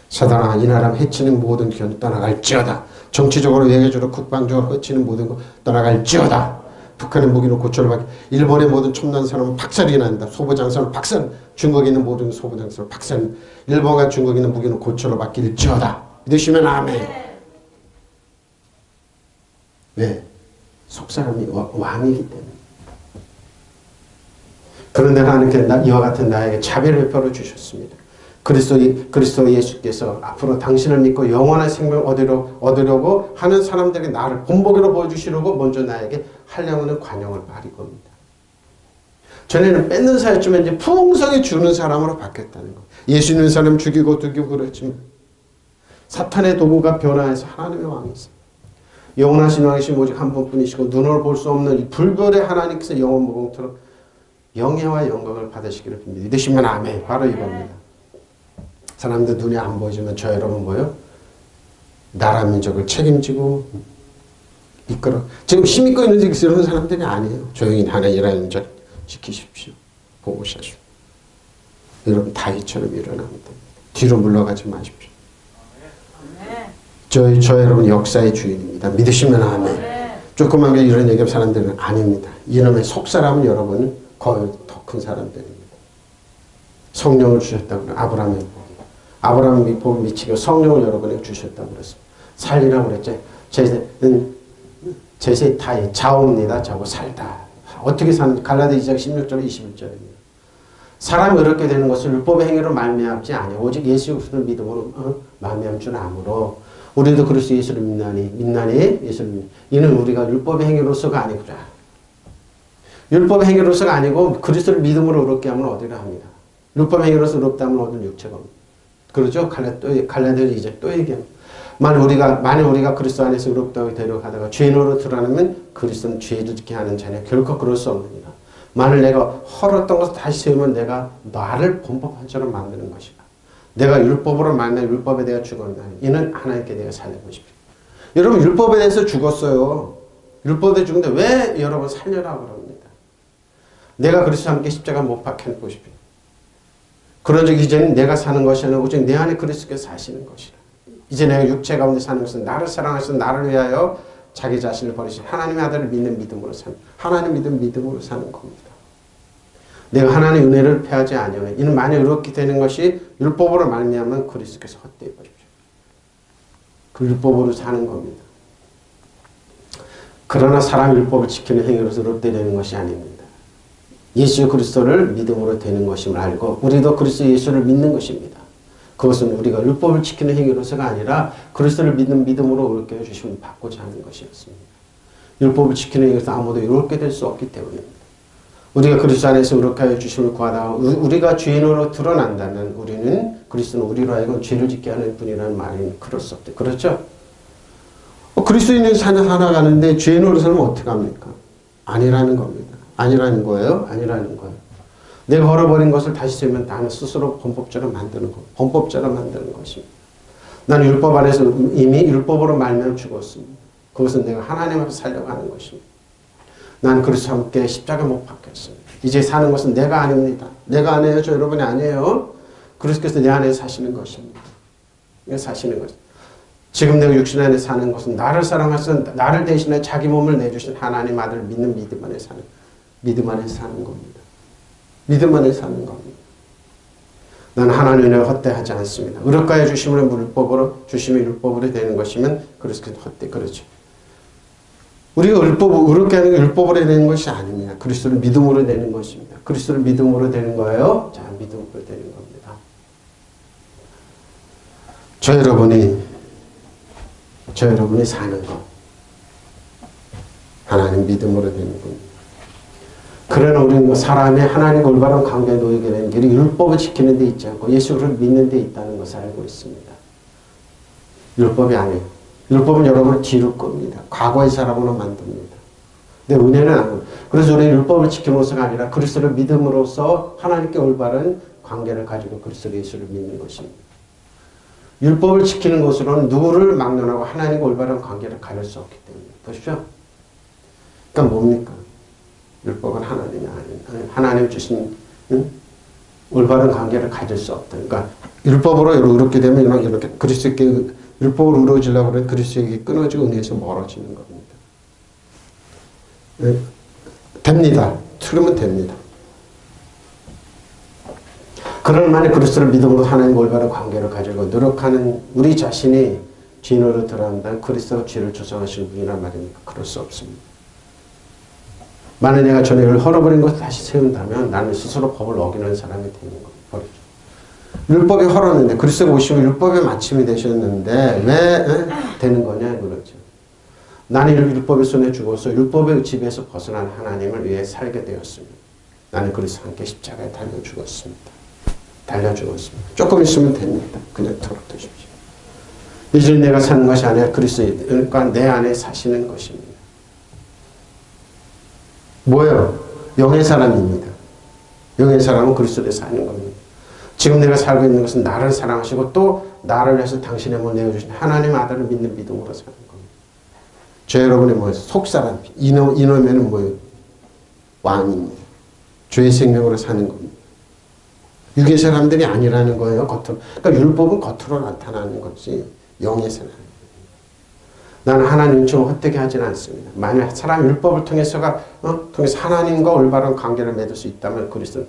사단아 이 나라 해치는 모든 기업을 떠나갈지어다. 정치적으로 외교적으로 국방적으로 해치는 모든 것 떠나갈지어다. 북한의 무기는 고초를 받기. 일본의 모든 첨단 산업은 박살이 난다. 소부장산은 박살. 중국에 있는 모든 소부장산은 박살. 일본과 중국에 있는 무기는 고초를 받길지어다. 믿으시면 아멘. 왜? 속사람이 왕이기 때문에. 그런데 하나님께서 이와 같은 나에게 자비를 베풀어 주셨습니다. 그리스도 예수께서 앞으로 당신을 믿고 영원한 생명을 얻으려고 하는 사람들에게 나를 본보기로 보여주시려고 먼저 나에게 한량없는 관용을 바린 겁니다. 전에는 뺏는 사였지만 이제 풍성히 주는 사람으로 바뀌었다는 거. 예수 있는 사람 죽이고 그렇지만 사탄의 도구가 변화해서 하나님의 왕이세요. 영원하신 왕이신 오직 한 분뿐이시고 눈으로 볼 수 없는 이 불별의 하나님께서 영원 무궁토록 영예와 영광을 받으시기를 빕니다. 믿으시면 아멘. 바로 이겁니다. 사람들 눈에 안 보이지만 저 여러분 뭐요? 나라 민족을 책임지고 이끌어. 지금 힘있고 있는 이런 사람들이 아니에요. 조용히 하나님이라는 줄 지키십시오. 보호하십시오. 여러분 다윗처럼 일어나면 됩니다. 뒤로 물러가지 마십시오. 저 여러분 역사의 주인입니다. 믿으시면 아멘. 조그만 게 이런 얘기하는 사람들은 아닙니다. 이놈의 속사람은 여러분은 거의 더 큰 사람들입니다. 성령을 주셨다고 아브라함의 아브라함 율법을 미치고 성령을 여러분에게 주셨다고 그랬습니다. 살리라고 그랬죠. 제세 타이 자오입니다. 자고 살다. 어떻게 산 갈라디아 2장 16절 21절입니다. 사람이 어렵게 되는 것을 율법의 행위로 말미암지 아니요 오직 예수 그리스도를 믿음으로 말미암 줄 아므로 우리도 그리스도 예수를 믿나니 예수를 믿 이는 우리가 율법의 행위로서가 아니구나. 율법의 행위로서가 아니고 그리스도를 믿음으로 의롭게 하면 어디라 합니다. 율법의 행위로서 의롭다 하면 얻은 육체가 그러죠? 갈라디아 2장 또 얘기합니다. 만일 우리가 그리스도 안에서 의롭다고 되려가다가 죄인으로 드러나면 그리스도는 죄를 짓게 하는 자냐 결코 그럴 수 없느니라. 만일 내가 헐었던 것을 다시 세우면 내가 나를 범법한처럼 만드는 것이다. 내가 율법으로 말면 율법에 대해 죽었나니 이는 하나님께 내가 살려보십시오. 여러분 율법에 대해서 죽었어요. 율법에 죽는데 왜 여러분 살려라고 그럽니다. 내가 그리스도와 함께 십자가 못 박혀 보십시오. 그런즉 이제는 내가 사는 것이 아니라 오직 내 안에 그리스도께서 사시는 것이라. 이제 내가 육체 가운데 사는 것은 나를 사랑하셔서 나를 위하여 자기 자신을 버리신 하나님의 아들을 믿는 믿음으로 사는 하나님 믿음 믿음으로 사는 겁니다. 내가 하나님의 은혜를 패하지 아니하면 이는 만일 의롭게 되는 것이 율법으로 말미암으면 그리스도께서 헛되이 버리십시오. 그 율법으로 사는 겁니다. 그러나 사람이 율법을 지키는 행위로서 의롭게 되는 것이 아닙니다. 예수 그리스도를 믿음으로 되는 것임을 알고 우리도 그리스도 예수를 믿는 것입니다. 그것은 우리가 율법을 지키는 행위로서가 아니라 그리스도를 믿는 믿음으로 의롭게 해주심을 받고자 하는 것이었습니다. 율법을 지키는 행위에서 아무도 의롭게 될 수 없기 때문입니다. 우리가 그리스도 안에서 의롭게 하여 주심을 구하다가 우리가 죄인으로 드러난다면 우리는 그리스도는 우리로 하여금 죄를 짓게 하는 분이라는 말이 그럴 수 없대. 그렇죠? 그리스도인은 살아가는데 죄인으로 살면 어떻게 합니까? 아니라는 겁니다. 아니라는 거예요. 아니라는 거예요. 내가 걸어버린 것을 다시 세우면 나는 스스로 범법자로 만드는 것. 범법자로 만드는 것입니다. 나는 율법 안에서 이미 율법으로 말미암아 죽었습니다. 그것은 내가 하나님 앞에 살려고 하는 것입니다. 나는 그리스도와 함께 십자가 못 박혔습니다. 이제 사는 것은 내가 아닙니다. 내가 아니에요. 저 여러분이 아니에요. 그리스도께서 내 안에 사시는 것입니다. 사시는 것. 지금 내가 육신 안에 사는 것은 나를 사랑하셔서 나를 대신해 자기 몸을 내주신 하나님 아들을 믿는 믿음 안에 사는 겁니다. 믿음 안에 사는 겁니다. 나는 하나님의 은혜를 헛되하지 않습니다. 의롭게 주심을 율법으로 주심의 율법으로 되는 것이면 그래서 헛되 그렇죠. 우리가 의롭게 하는 게 율법으로 되는 것이 아닙니다. 그리스도를 믿음으로 되는 것입니다. 그리스도를 믿음으로 되는 거예요. 자, 믿음으로 되는 겁니다. 저 여러분이 사는 것 하나님 믿음으로 되는 겁니다. 그러나 우리는 사람이 하나님과 올바른 관계에 놓이게 되는 길이 율법을 지키는 데 있지 않고 예수를 믿는 데 있다는 것을 알고 있습니다. 율법이 아니에요. 율법은 여러분을 뒤로 끕니다. 과거의 사람으로 만듭니다. 근데 은혜는 아니에요. 그래서 우리는 율법을 지킴으로서가 아니라 그리스도를 믿음으로써 하나님께 올바른 관계를 가지고 그리스도 예수를 믿는 것입니다. 율법을 지키는 것으로는 누구를 막론하고 하나님과 올바른 관계를 가질 수 없기 때문에. 보십시오. 그러니까 뭡니까? 율법은 하나님이 아닌 하나님 주신 올바른 관계를 가질 수 없다. 그러니까 율법으로 의롭게 되면 이렇게 그리스도께 율법으로 의로워지려고 그러면 그리스도에게 끊어지고 은혜에서 멀어지는 겁니다. 네. 됩니다. 그러면 됩니다. 그런 만에 그리스도를 믿음으로 하나님과 올바른 관계를 가지고 노력하는 우리 자신이 죄인으로 들어간다면 그리스도가 죄를 조성하시는 분이란 말입니까? 그럴 수 없습니다. 만약 내가 전에 헐어버린 것을 다시 세운다면 나는 스스로 법을 어기는 사람이 되는 겁니다. 율법이 헐었는데 그리스도가 오시면 율법의 마침이 되셨는데 왜 되는 거냐 그러죠. 나는 율법의 손에 죽어서 율법의 집에서 벗어난 하나님을 위해 살게 되었습니다. 나는 그리스도와 함께 십자가에 달려 죽었습니다. 조금 있으면 됩니다. 그냥 털어두십시오. 이제 내가 사는 것이 아니라 그리스도가 내 안에 사시는 것입니다. 뭐예요? 영의 사람입니다. 영의 사람은 그리스도에 사는 겁니다. 지금 내가 살고 있는 것은 나를 사랑하시고 또 나를 위해서 당신의 몸을 내어주신 하나님의 아들을 믿는 믿음으로 사는 겁니다. 저 여러분의 뭐예요? 속사람, 이놈에는 뭐예요? 왕입니다. 죄의 생명으로 사는 겁니다. 육의 사람들이 아니라는 거예요. 겉으로. 그러니까 율법은 겉으로 나타나는 거지 영의 사람. 나는 하나님처럼 헛되게 하지는 않습니다. 만약 사람 율법을 통해서 하나님과 올바른 관계를 맺을 수 있다면 그리스도는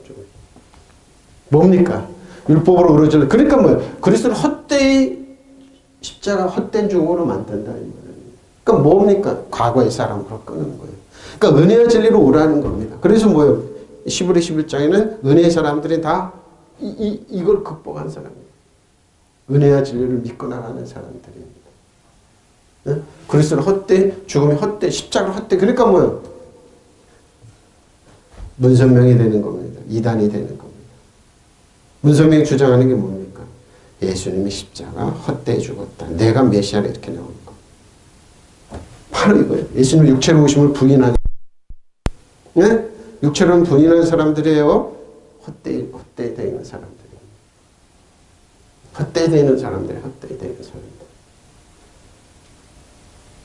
뭡니까? 율법으로 이루어질 그러니까 뭐예요? 그리스도를 헛되이 십자가 헛된 중으로 만든다 이 말이에요. 그러니까 뭡니까? 과거의 사람으로 끄는 거예요. 그러니까 은혜와 진리로 오라는 겁니다. 그래서 뭐예요? 시브리 11장에는 은혜의 사람들이 다 이걸 극복한 사람이에요. 은혜와 진리를 믿고 나가는 사람들입니다. 네? 그리스도를 헛된 죽음이 헛된 십자가를 헛된 그러니까 뭐예요? 문선명이 되는 겁니다. 이단이 되는 겁니다. 문선명이 주장하는 게 뭡니까? 예수님이 십자가 헛되이 죽었다. 내가 메시아라 이렇게 나오는 거. 바로 이거예요. 예수님 육체로 오심을 부인하는 네? 육체로는 부인하는 사람들이에요. 헛되이 되어 있는 사람들이에요. 헛되이 되어 있는 사람들, 헛되이 되어 있는 사람들.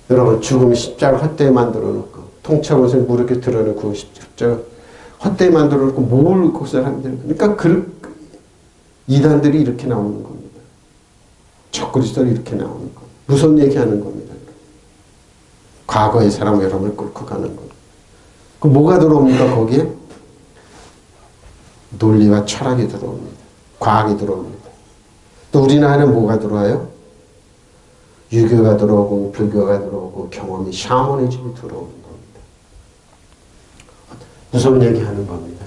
여러분 죽음이 십자가 헛되이 만들어 놓고 통째 옷을 무릎에 드러놓고 십자가 헛되이 만들어 놓고 뭘 그 사람들 그러니까 이단들이 이렇게 나오는 겁니다. 적그리스도를 이렇게 나오는 겁니다. 무슨 얘기하는 겁니다. 과거의 사람 여러분을 끌고 가는 겁니다. 그 뭐가 들어옵니까 거기에? 논리와 철학이 들어옵니다. 과학이 들어옵니다. 또 우리나라에는 뭐가 들어와요? 유교가 들어오고 불교가 들어오고 경험이 샤머니즘이 들어오는 겁니다. 무슨 얘기하는 겁니다.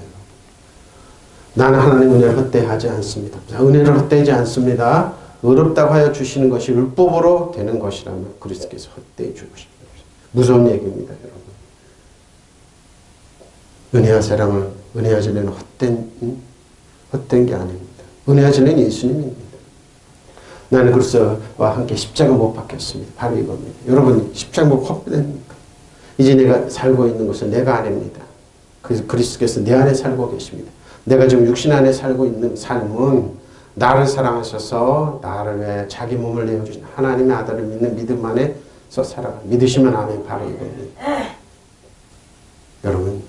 나는 하나님 은혜를 헛되이하지 않습니다. 은혜를 헛되이지 않습니다. 어렵다고 하여 주시는 것이 율법으로 되는 것이라면 그리스도께서 헛되이 주시는 것입니다. 무서운 얘기입니다. 여러분. 은혜와 사랑을 은혜와 진리는 헛된 게 아닙니다. 은혜와 진리는 예수님입니다. 나는 그리스도와 함께 십자가 못 박혔습니다. 바로 이겁니다. 여러분 십자가 못 헛되니까 이제 내가 살고 있는 것은 내가 아닙니다. 그래서 그리스도께서 내 안에 살고 계십니다. 내가 지금 육신 안에 살고 있는 삶은 나를 사랑하셔서 나를 위해 자기 몸을 내어주신 하나님의 아들을 믿는 믿음 안에서 살아가. 믿으시면 아멘. 바로 이겁니다. 여러분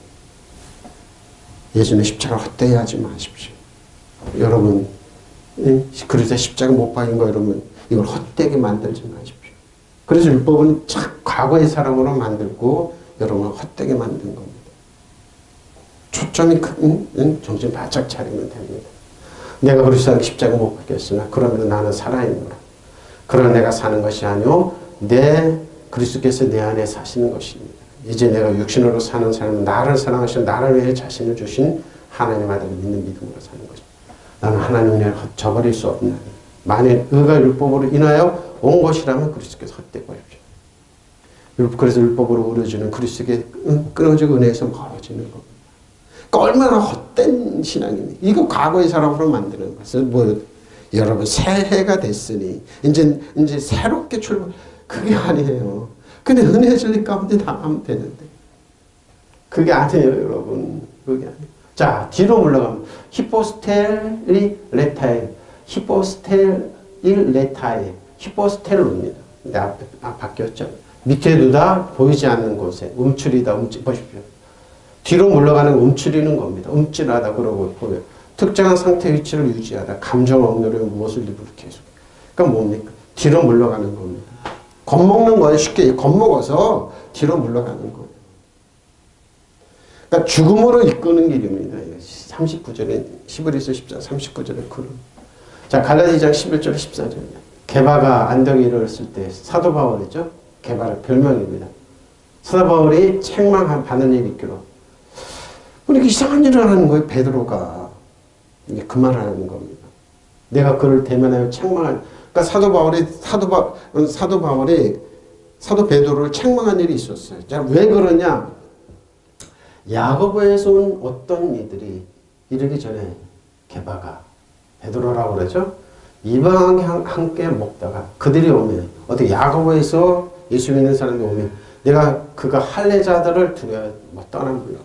예수님의 십자가를 헛되이 하지 마십시오. 여러분 그리스도의 십자가 못 박인 거 여러분 이걸 헛되게 만들지 마십시오. 그래서 율법은 참 과거의 사람으로 만들고 여러분을 헛되게 만든 겁니다. 초점이 정신 바짝 차리면 됩니다. 내가 그리스도의 십자가 못 박혔으나 그러면 나는 살아있노라. 그러나 내가 사는 것이 아니오 그리스도께서 내 안에 사시는 것입니다. 이제 내가 육신으로 사는 삶은 나를 사랑하시는 나를 위해 자신을 주신 하나님 아들을 믿는 믿음으로 사는 것입니다. 나는 하나님 은혜를 저버릴 수 없나니 만일 의가 율법으로 인하여 온 것이라면 그리스도께서 헛되이 버립시오. 그래서 율법으로 우려지는 그리스도께 끊어지고 은혜에서 멀어지는 겁니다. 그러니까 얼마나 헛된 신앙입니까? 이거 과거의 사람으로 만드는 것은 뭐 여러분 새해가 됐으니 이제 새롭게 출발 그게 아니에요. 근데 은혜 진리 가운데 나가면 되는데 그게 아니에요, 여러분. 그게 아니에요. 자, 뒤로 물러가면 히포스텔이 레타에 히포스텔이 레타에 히포스텔로입니다. 근데 앞에 바뀌었죠. 밑에 두다 보이지 않는 곳에 움츠리다 보십시오. 뒤로 물러가는 움츠리는 겁니다. 움찔하다 그러고 보여요. 특정한 상태 위치를 유지하다 감정 억누르며 무엇을 일부러 계속 그러니까 뭡니까? 뒤로 물러가는 겁니다. 겁먹는 거예요. 쉽게 겁먹어서 뒤로 물러가는 거예요. 그러니까 죽음으로 이끄는 길입니다. 39절에 히브리서 10장 39절에 그런. 자 갈라디아장 11절 14절 게바가 안덩이를 쓸 때 사도 바울이죠. 게바를 별명입니다. 사도 바울이 책망받는 일이 있기로 이렇게 이상한 일을 하는 거예요. 베드로가 이제 그 말을 하는 겁니다. 내가 그를 대면하여 책망할 그러니까 사도 베드로를 책망한 일이 있었어요. 자, 왜 그러냐? 야고보에서 온 어떤 이들이 이르기 전에 게바가 베드로라고 그러죠. 이방하게 함께 먹다가 그들이 오면 어떻게 야고보에서 예수 믿는 사람이 오면 내가 그가 할례자들을 두려워 떠나물러.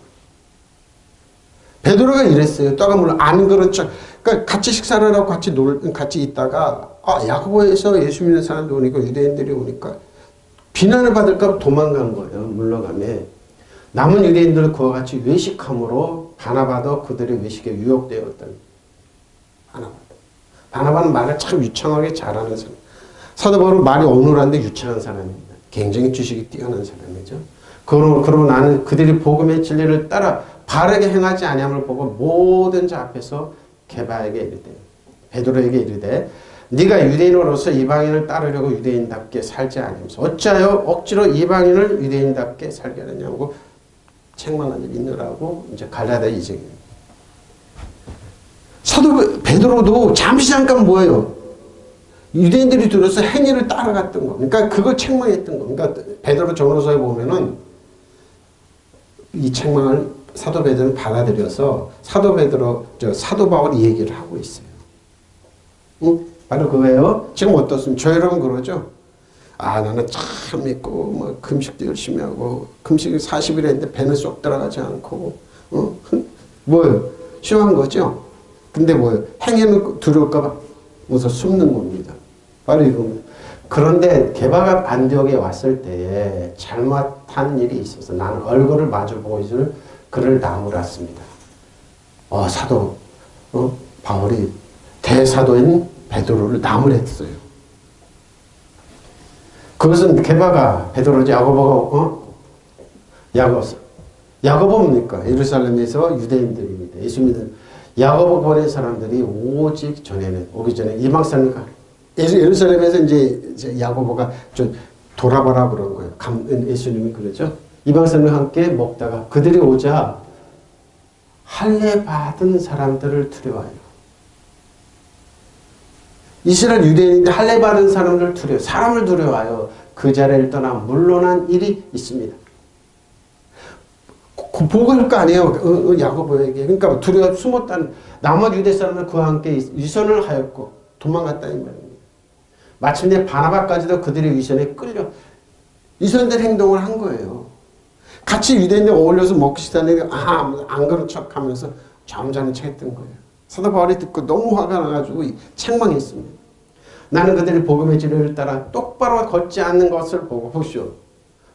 베드로가 이랬어요. 떠나물러 안 그렇죠. 그러니까 같이 식사를 하고 같이 있다가 야고보에서 예수 믿는 사람들이 오니까 유대인들이 오니까 비난을 받을까 도망간 거예요. 물러가며 남은 유대인들을 그와 같이 외식함으로 바나바도 그들의 외식에 유혹되었던 바나바는 말을 참 유창하게 잘하는 사람. 사도 바울은 말이 어눌한데 유창한 사람입니다. 굉장히 지식이 뛰어난 사람이죠. 그러고 나는 그들이 복음의 진리를 따라 바르게 행하지 아니함을 보고 모든 자 앞에서 게바에게 이르되 베드로에게 이르되 네가 유대인으로서 이방인을 따르려고 유대인답게 살지 아니하면서 어찌하여 억지로 이방인을 유대인답게 살게 하느냐고 책망한 일이 있느라고 이제 갈라디아 2장입니다. 사도 베드로도 잠깐 뭐예요? 유대인들이 들어서 행위를 따라갔던 거. 그러니까 그걸 책망했던 거. 그러니까 베드로 전후서에 보면은 이 책망을 사도 베드로는 받아들여서 사도 바울이 이 얘기를 하고 있어요. 응? 바로 그거예요. 지금 어떻습니까? 저 여러분 그러죠? 아, 나는 참 믿고, 뭐, 금식도 열심히 하고, 금식을 40일 했는데 배는 쏙 들어가지 않고, 뭐예요? 쉬운 거죠? 근데 뭐예요? 행위는 두려울까봐 무서 숨는 겁니다. 바로 이겁니다. 그런데 게바가 안디옥에 왔을 때에 잘못한 일이 있어서 나는 얼굴을 마주보고 있을 그를 나무랐습니다. 사도, 바울이 대사도인 베드로를 나무랬어요. 그것은 게바가 베드로지 야고보가 야고보 뭡니까? 예루살렘에서 유대인들입니다. 예수 믿는 야고보 보낸 사람들이 오직 전에는 오기 전에 이방 사람이니까 예루살렘에서 이제 야고보가 좀 돌아보라 그런 거예요. 예수님이 그러죠. 이방 사람과 함께 먹다가 그들이 오자 할례 받은 사람들을 두려워해요. 이스라엘 유대인인데 할례 받은 사람들 두려워, 사람을 두려워하여 그 자리를 떠나 물러난 일이 있습니다. 보고할 거 아니에요. 야고보에게. 그러니까 두려워 숨었다는 나머지 유대 사람은 그와 함께 위선을 하였고 도망갔다는 말입니다. 마침내 바나바까지도 그들의 위선에 끌려 위선된 행동을 한 거예요. 같이 유대인들 어울려서 먹고 싶다는 안 그런 척하면서 점잖은 척 했던 거예요. 사도 바울이 듣고 너무 화가 나가지고 책망했습니다. 나는 그들이 복음의 진리를 따라 똑바로 걷지 않는 것을 보고 보시오.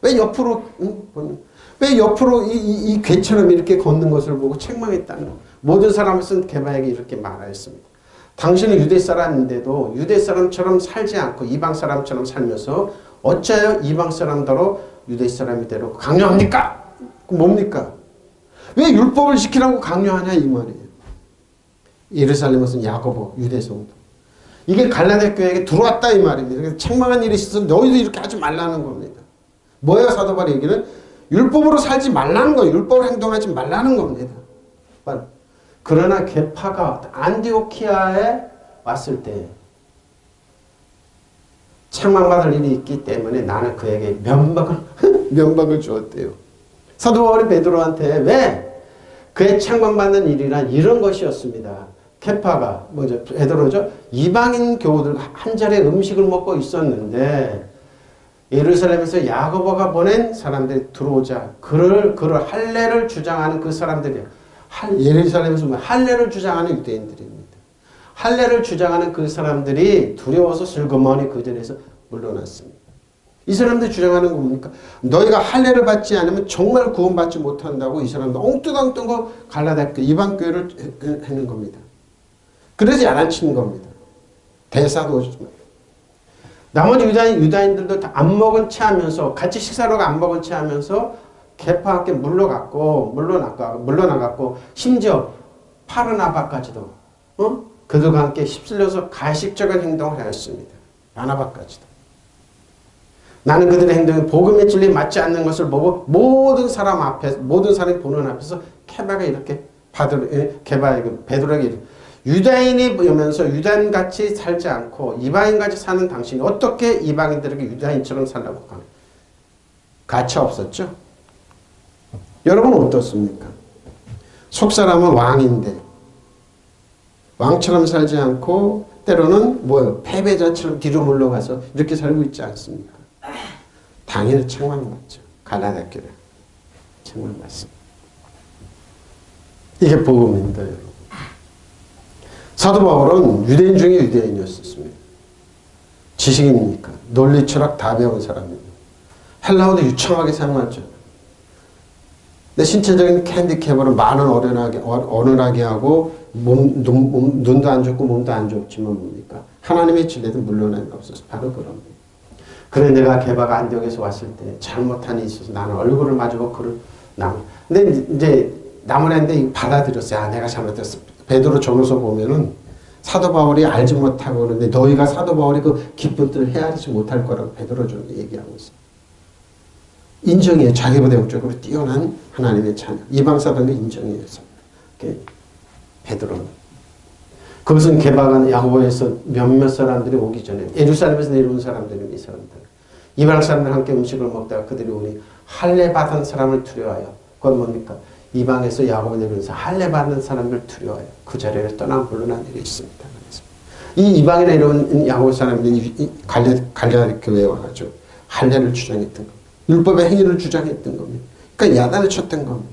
왜 옆으로 이 괴처럼 이렇게 걷는 것을 보고 책망했다는 거. 모든 사람은 게바에게 이렇게 말하였습니다. 당신은 유대 사람인데도 유대 사람처럼 살지 않고 이방 사람처럼 살면서 어찌하여 이방 사람대로 유대 사람이대로 강요합니까? 뭡니까? 왜 율법을 지키라고 강요하냐 이 말이에요. 예루살렘은 야고보 유대 성도. 이게 갈라디아 교회에게 들어왔다 이 말입니다. 그래서 책망한 일이 있어서 너희도 이렇게 하지 말라는 겁니다. 뭐예요? 사도 바울의 얘기는 율법으로 살지 말라는 거예요. 율법으로 행동하지 말라는 겁니다. 그러나 게파가 안디오키아에 왔을 때 책망받을 일이 있기 때문에 나는 그에게 면박을 주었대요. 사도 바울이 베드로한테 왜? 그의 책망받는 일이란 이런 것이었습니다. 케파가 베드로죠. 이방인 교우들 한 자리에 음식을 먹고 있었는데 예루살렘에서 야고보가 보낸 사람들이 들어오자 그를 할례를 주장하는 그 사람들이에요. 예루살렘에서 할례를 주장하는 유대인들입니다. 할례를 주장하는 그 사람들이 두려워서 슬그머니 그 자리에서 물러났습니다. 이 사람들이 주장하는 거 뭡니까? 너희가 할례를 받지 않으면 정말 구원받지 못한다고 이 사람들 엉뚱엉뚱 거 갈라디아 이방 교회를 하는 겁니다. 그러지 않아치는 겁니다. 대사도 오지만 나머지 유다인들도 다 안 먹은 채 하면서 같이 식사로 안 먹은 채 하면서 게파와 함께 물러나갔고 심지어 바르나바까지도 그들과 함께 휩쓸려서 가식적인 행동을 하였습니다. 바나바까지도. 나는 그들의 행동이 복음의 진리에 맞지 않는 것을 보고 모든 사람이 보는 앞에서 게바가 이렇게 베드로에게 유다인이면서 유다인같이 살지 않고 이방인같이 사는 당신이 어떻게 이방인들에게 유다인처럼 살라고 하는 가치 없었죠? 여러분은 어떻습니까? 속사람은 왕인데 왕처럼 살지 않고 때로는 패배자처럼 뒤로 물러가서 이렇게 살고 있지 않습니까? 당연히 책망받죠. 갈라디아 교회 책망받습니다. 이게 복음입니다, 여러분. 사도 바울은 유대인 중에 유대인이었습니다. 지식인이니까 논리 철학 다 배운 사람입니다. 헬라어도 유창하게 사용하죠. 근데 신체적인 핸디캡으로 말은 어른하게 하고 눈도 안 좋고 몸도 안 좋지만 뭡니까? 하나님의 진리는 물러남이 없어서 바로 그럽니다. 그래 내가 게바가 안디옥에서 왔을 때 잘못한 일이 있어서 나는 얼굴을 마주보고 그를 근데 이제 나무랬는데 받아들였어요. 내가 잘못했어. 베드로 전후서 보면은 사도 바울이 알지 못하고 그러는데 너희가 사도 바울이 그 기쁜 뜻을 헤아리지 못할 거라고 베드로전에 얘기하고 있어요. 인정이에요. 자기보다 영적으로 뛰어난 하나님의 자녀. 이방사람의 인정이에요. 베드로는. 그것은 개방한 야고보에서 몇몇 사람들이 오기 전에 예루살렘에서 내려온 사람들이 이 사람들. 이방 사람들 함께 음식을 먹다가 그들이 오니 할례 받은 사람을 두려워하여. 그건 뭡니까? 이방에서 야고보 내려오면서 할례 받는 사람을 두려워하여 그 자리를 떠나 물러난 일이 있습니다. 이 이방에 내려온 야고보 사람들이 갈레 교회에 와가지고 할례를 주장했던 겁니다. 율법의 행위를 주장했던 겁니다. 그러니까 야단을 쳤던 겁니다.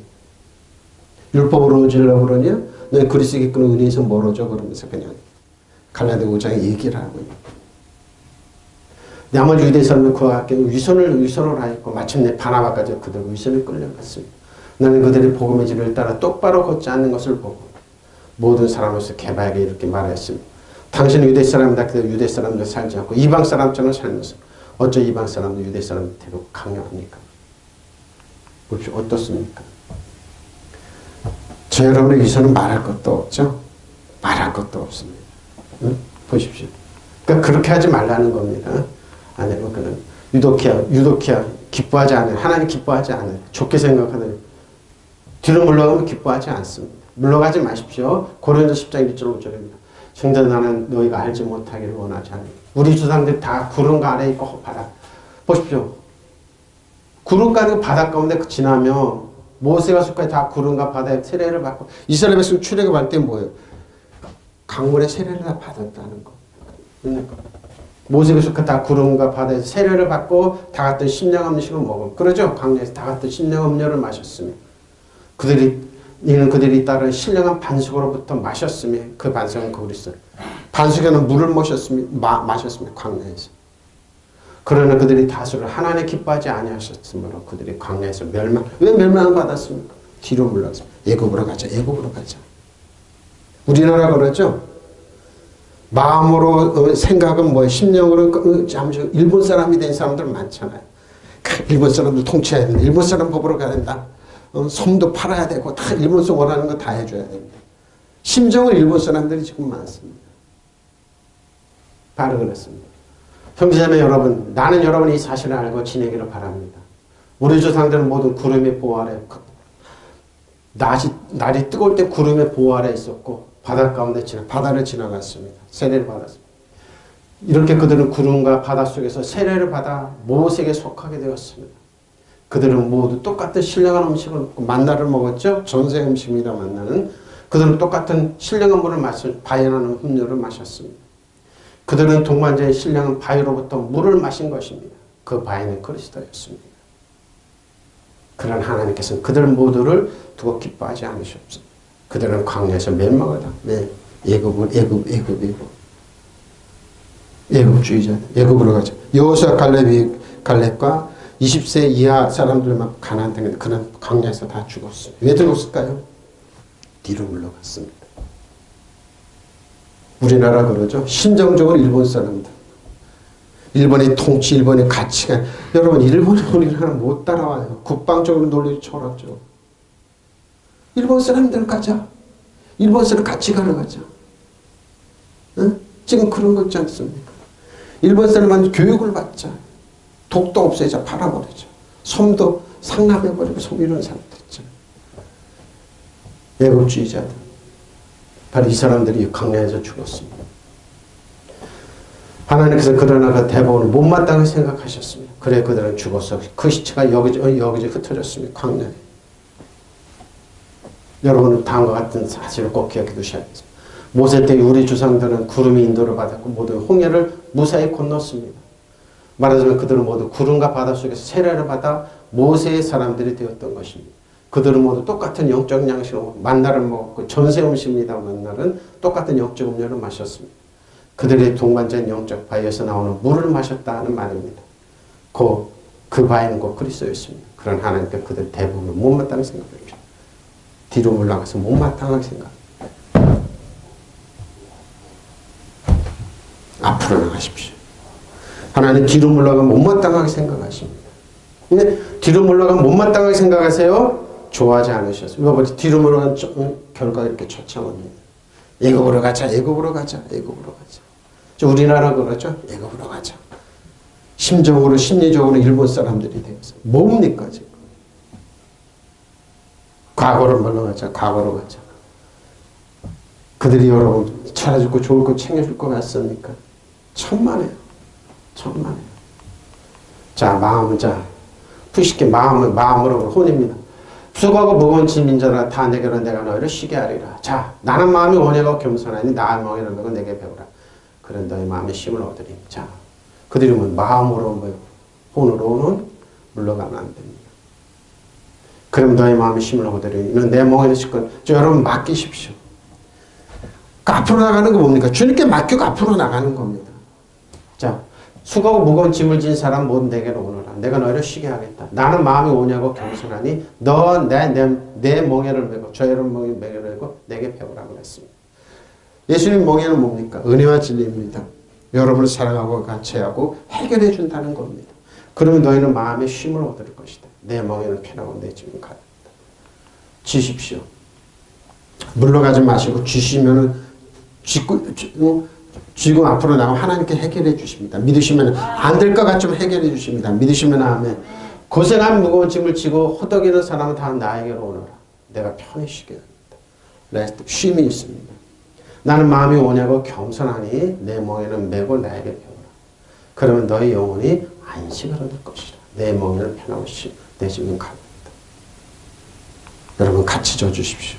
율법으로 얻으려고 그러냐? 너희 그리스도께 이끄는 은혜에서 멀어져 그러면서 그냥 갈라디아 5장에 얘기를 하고 있는 나머지 유대 사람은 그와 함께 위선을 하였고 마침내 바나바까지 그들 위선을 끌려갔습니다. 나는 그들이 복음의 진리를 따라 똑바로 걷지 않는 것을 보고 모든 사람으로서 개바에게 이렇게 말했습니다. 당신은 유대 사람이다. 그들 유대 사람들 살지 않고 이방 사람처럼 살면서 어째 이방 사람도 유대 사람대로 강요합니까? 보십시오. 어떻습니까? 저 여러분의 위선은 말할 것도 없죠? 말할 것도 없습니다. 응? 보십시오. 그러니까 그렇게 하지 말라는 겁니다. 아니면 그는 유도키아 기뻐하지 않아요. 하나님 기뻐하지 않아요. 좋게 생각하는 뒤로 물러가면 기뻐하지 않습니다. 물러가지 마십시오. 고린도서 10장 1절 5절입니다. 성전 나는 너희가 알지 못하기를 원하지 않으니 우리 조상들 다 구름가 아래 있고 바다. 보십시오. 구름가 아래 바다 가운데 지나면 모세가 수까지 다 구름과 바다에 세례를 받고 이스라엘 백성 출애굽할 때 뭐예요? 강물에 세례를 다 받았다는 거. 모세가 수까지 다 구름과 바다에서 세례를 받고 다 같은 신령 음식을 먹음. 그러죠? 강야에서 다 같은 신령 음료를 마셨으며 그들이 따른 신령한 반숙으로부터 마셨으며 그 반숙은 그리스도. 반숙에는 물을 마셨으며 광야에서. 그러나 그들이 다수를 하나님 기뻐하지 아니하셨으므로 그들이 광야에서 왜 멸망을 받았습니까? 뒤로 물러서 애굽으로 가자. 애굽으로 가자. 우리나라 그러죠? 마음으로 생각은 뭐예요? 심령으로 잠시 일본 사람이 된 사람들 많잖아요. 일본 사람들 통치해야 된다. 일본 사람 법으로 가야 된다. 섬도 팔아야 되고 다 일본서 원하는 거 다 해줘야 됩니다. 심정은 일본 사람들이 지금 많습니다. 바로 그렇습니다. 형제자매 여러분, 나는 여러분이 이 사실을 알고 지내기를 바랍니다. 우리 조상들은 모두 구름의 보호 아래, 날이 뜨거울 때 구름의 보호 아래 있었고 바다 가운데 바다를 지나갔습니다. 세례를 받았습니다. 이렇게 그들은 구름과 바다 속에서 세례를 받아 모세에게 속하게 되었습니다. 그들은 모두 똑같은 신령한 음식을 먹고 만나를 먹었죠. 전세 음식입니다. 만나는. 그들은 똑같은 신령한 물을 바연하는 음료를 마셨습니다. 그들은 동반자의 신령한 바위로부터 물을 마신 것입니다. 그 바위는 그리스도였습니다. 그런 하나님께서는 그들 모두를 두고 기뻐하지 않으셨습니다. 그들은 광야에서 멸망을 당해 애굽주의자 애굽으로 가자. 여호수아 갈렙과 20세 이하 사람들만 가나안 땅에 그는 광야에서 다 죽었어요. 왜 죽었을까요? 뒤로 물러갔습니다. 우리나라 그러죠. 심정적으로 일본 사람들. 일본의 통치, 일본의 가치관. 여러분 일본은 우리나라 못 따라와요. 국방적으로 논리를 철학죠. 일본 사람들 가자. 일본 사람 같이 가러 가자. 응? 지금 그런 거 있지 않습니까? 일본 사람한테 교육을 받자. 독도 없애자. 팔아버리자. 섬도 상납해버리고 섬 이런 사람들 있잖아요. 애국주의자들. 바로 이 사람들이 광야에서 죽었습니다. 하나님께서 그러나 그 대부분을 못마땅하게 생각하셨습니다. 그래 그들은 죽어서 그 시체가 여기저기 흩어졌습니다. 광야에. 여러분은 다음과 같은 사실을 꼭 기억해 두셔야 돼요. 모세 때 우리 조상들은 구름이 인도를 받았고 모두 홍해를 무사히 건넜습니다. 말하자면 그들은 모두 구름과 바다 속에서 세례를 받아 모세의 사람들이 되었던 것입니다. 그들은 모두 똑같은 영적 양식으로 만나를 먹었고 전세 음식입니다. 만나는 똑같은 영적 음료를 마셨습니다. 그들의 동반자인 영적 바위에서 나오는 물을 마셨다는 말입니다. 그 바위는 곧 그리스도였습니다. 그런 하나님께 그들 대부분은 못마땅하게 생각합니다. 뒤로 물러가서 못마땅하게 생각. 앞으로 나가십시오. 하나님 뒤로 물러가면 못마땅하게 생각하십니다. 근데 뒤로 물러가면 못마땅하게 생각하세요? 좋아하지 않으셨어요. 뒤로 물러가는 결과가 이렇게 처참합니다. 애굽으로 가자, 애굽으로 가자, 애굽으로 가자. 우리나라 그러죠. 애굽으로 가자. 심적으로 심리적으로 일본 사람들이 되어서 뭡니까 지금? 과거로 물러가자. 과거로 가자. 그들이 여러분 찾아주고 좋을 거 챙겨줄 것 같습니까? 천만에요. 천만에요. 자, 마음은 푸시게 마음으로 혼입니다. 수고하고 무거운 짐인 자라 다 내게로 내가 너희를 쉬게 하리라. 자, 나는 마음이 온유하고 겸손하니 나의 멍에를 메고 내게 배우라. 그런 너희 마음의 쉼을 얻으리. 자, 그들이 마음으로 혼으로는 물러가면 안 됩니다. 그럼 너희 마음의 쉼을 얻으리. 이는 내 멍에를 싣고 여러분 맡기십시오. 앞으로 나가는 거 뭡니까? 주님께 맡기고 앞으로 나가는 겁니다. 자, 수고하고 무거운 짐을 진 사람 모두 내게로 오너라. 내가 너희를 쉬게 하겠다. 나는 마음이 오냐고 겸손하니 너 내 멍에를 메고 저 여러분 멍에를 메고 내게 배우라고 했습니다. 예수님 멍에는 뭡니까? 은혜와 진리입니다. 여러분을 사랑하고 같이 하고 해결해 준다는 겁니다. 그러면 너희는 마음의 쉼을 얻을 것이다. 내 멍에는 편하고 내 짐은 가볍다. 쥐십시오. 물러가지 마시고 쥐시면은 쥐고 앞으로 나가면 하나님께 해결해 주십니다. 믿으시면 안 될 것 같지만 해결해 주십니다. 믿으시면 아멘. 고생한 무거운 짐을 지고 허덕이는 사람은 다 나에게로 오너라. 내가 편히 쉬게 합니다. 레스트, 쉼이 있습니다. 나는 마음이 오냐고 겸손하니 내 멍에는 메고 나에게 배우라. 그러면 너희 영혼이 안식을 얻을 것이라. 내 멍에는 편하고 내 짐은 가볍다. 여러분 같이 져 주십시오.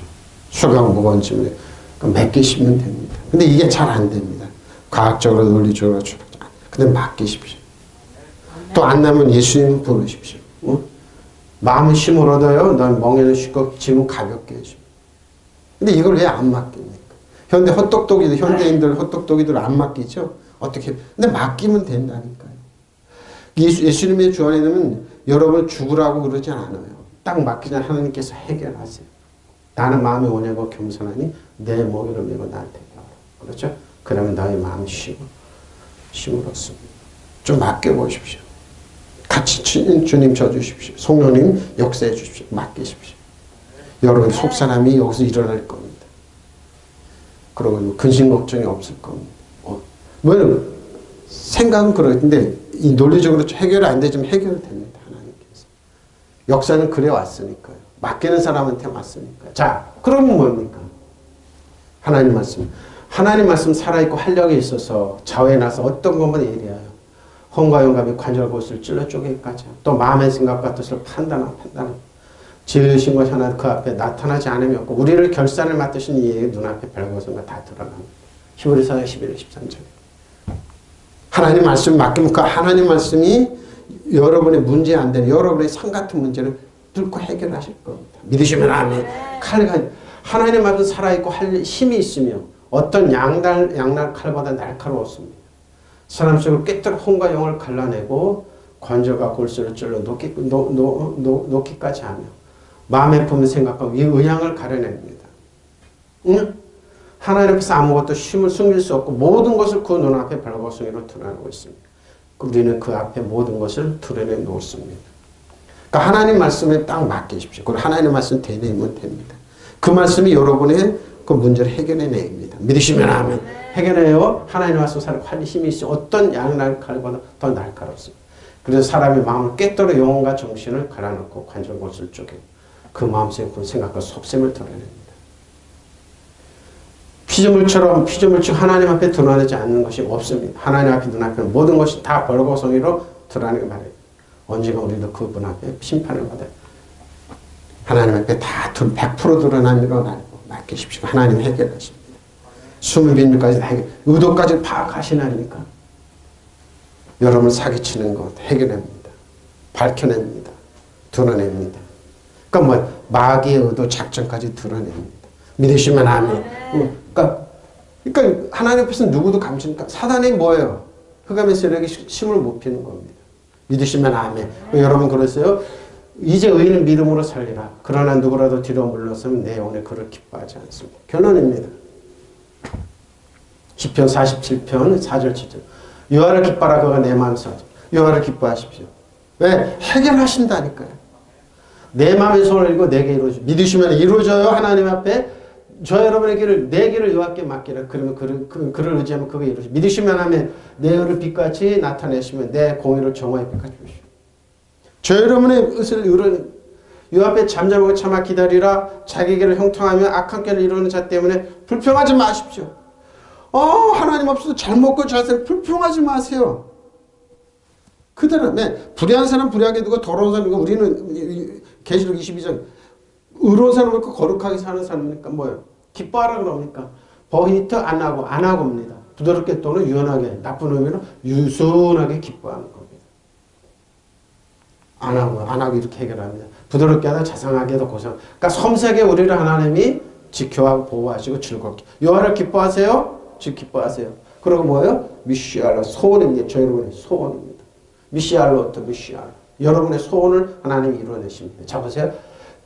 수고하고 무거운 짐을 맡기시면 됩니다. 근데 이게 잘 안 됩니다. 과학적으로 논리적으로 근데 맡기십시오. 또 안 나면 예수님 부르십시오. 마음은 힘을 얻어요. 넌 멍에는 쉽고 짐은 가볍게 해줍니다. 근데 이걸 왜 안 맡깁니까? 현대인들 헛똑똑이들 안 맡기죠? 어떻게? 근데 맡기면 된다니까요. 예수님의 주 안에 있으면 여러분 죽으라고 그러지 않아요. 딱 맡기자 하나님께서 해결하세요. 나는 마음이 오냐고 겸손하니 내 멍에를 메고 나한테 배워라. 그렇죠? 그러면 너의 마음이 힘을 얻습니다. 좀 맡겨보십시오. 같이 주님 져주십시오. 성령님 역사해 주십시오. 맡기십시오. 여러분 속사람이 여기서 일어날 겁니다. 그러고 근심 걱정이 없을 겁니다. 생각은 그런데 이 논리적으로 해결이 안 되지만 해결됩니다. 하나님께서. 역사는 그래 왔으니까요. 맡기는 사람한테 왔으니까요. 자, 그러면 뭡니까? 하나님 말씀. 하나님 말씀 살아있고 활력이 있어서 좌우에 나서 어떤 것만 예리하여 혼과 영감이 관절 곳을 찔러 쪼개기까지 또 마음의 생각과 뜻을 판단하고 지으신 것 하나 그 앞에 나타나지 않음이 없고 우리를 결산을 맡으신 이의 눈앞에 별것은 다 드러납니다. 히브리서 11장 13절에 하나님 말씀 맡기면 그 하나님 말씀이 여러분의 문제 안 되는 여러분의 상 같은 문제를 뚫고 해결하실 겁니다. 믿으시면 아멘. 하나님 말씀 살아있고 힘이 있으며 어떤 양날 칼보다 날카로웠습니다. 사람 속을 꿰뚫어 혼과 영을 갈라내고 관절과 골수를 찔러 놓기까지 하며 마음에 품은 생각과 의향을 가려냅니다. 응? 하나님 앞에서 아무것도 쉼을 숨길 수 없고 모든 것을 그 눈앞에 발버둥이로 드러내고 있습니다. 우리는 그 앞에 모든 것을 드러내 놓습니다. 그러니까 하나님 말씀에 딱 맡기십시오. 그리고 하나님 말씀 되뇌면 됩니다. 그 말씀이 여러분의 그 문제를 해결해 냅니다. 믿으시면 아멘. 해결해요. 하나님 말씀 살고 할 힘이 있어 어떤 양날 칼보다 더 날카롭습니다. 그래서 사람의 마음을 꿰뚫어 영혼과 정신을 갈라놓고 관절 곳을 쪼개 그 마음속에 그 생각과 속셈을 드러냅니다. 피조물처럼 하나님 앞에 드러나지 않는 것이 없습니다. 하나님 앞에 눈앞에는 모든 것이 다 벌거숭이로 드러나게 말해요. 언젠가 우리도 그분 앞에 심판을 받아요. 하나님 앞에 다 100% 드러나는 걸 알고 맡기십시오. 하나님 해결하십니다. 숨을 빈줄까지 다 해결, 의도까지 파악하시나니까 여러분을 사기치는 것 해결합니다. 밝혀냅니다. 드러냅니다. 그러니까 마귀의 의도 작전까지 드러냅니다. 믿으시면 아멘. 그러니까 하나님 앞에서 누구도 감추니까 사단이 뭐예요? 흑암의 세력이 힘을 못 피는 겁니다. 믿으시면 아멘. 여러분 그랬어요? 이제 의인은 믿음으로 살리라. 그러나 누구라도 뒤로 물러서면 내 영혼에 그를 기뻐하지 않습니다. 결론입니다. 시편 47편 4절 7절 여호와를 기뻐하라 그가 내 마음을 사죠. 여호와를 기뻐하십시오. 왜? 해결하신다니까요. 내 마음의 손을 이고 내게 이루어져. 믿으시면 이루어져요. 하나님 앞에 저 여러분의 길을 내 길을 여호와께 맡기라. 그러면 그를 의지하면 그거 이루시. 믿으시면 하면 내 의를 빛같이 나타내시면 내 공의를 정오의 빛같이 주시오. 저 여러분의 의를 이루는 요 앞에 잠잠하고 참아 기다리라. 자기 길을 형통하며 악한 길을 이루는 자 때문에 불평하지 마십시오. 하나님 없어도 잘 먹고 잘 살고 불평하지 마세요. 그대로 불의한 사람 불의하게 두고 더러운 사람 우리는 계시록 22장 의로운 사람은 거룩하게 사는 사람이니까 뭐예요? 기뻐하라 그럽니까? 버히트 안 하고입니다. 부드럽게 또는 유연하게 나쁜 의미로 유순하게 기뻐하는 겁니다. 안 하고 이렇게 해결합니다. 부드럽게 하다 자상하게도 고생. 그러니까 섬세하게 우리를 하나님이 지켜하고 보호하시고 즐겁게. 여호와를 기뻐하세요? 즉 기뻐하세요. 그리고 뭐예요? 미시알로 소원입니다. 저 여러분의 소원입니다. 미시알로부터 미시알로. 여러분의 소원을 하나님이 이루어내십니다. 자 보세요.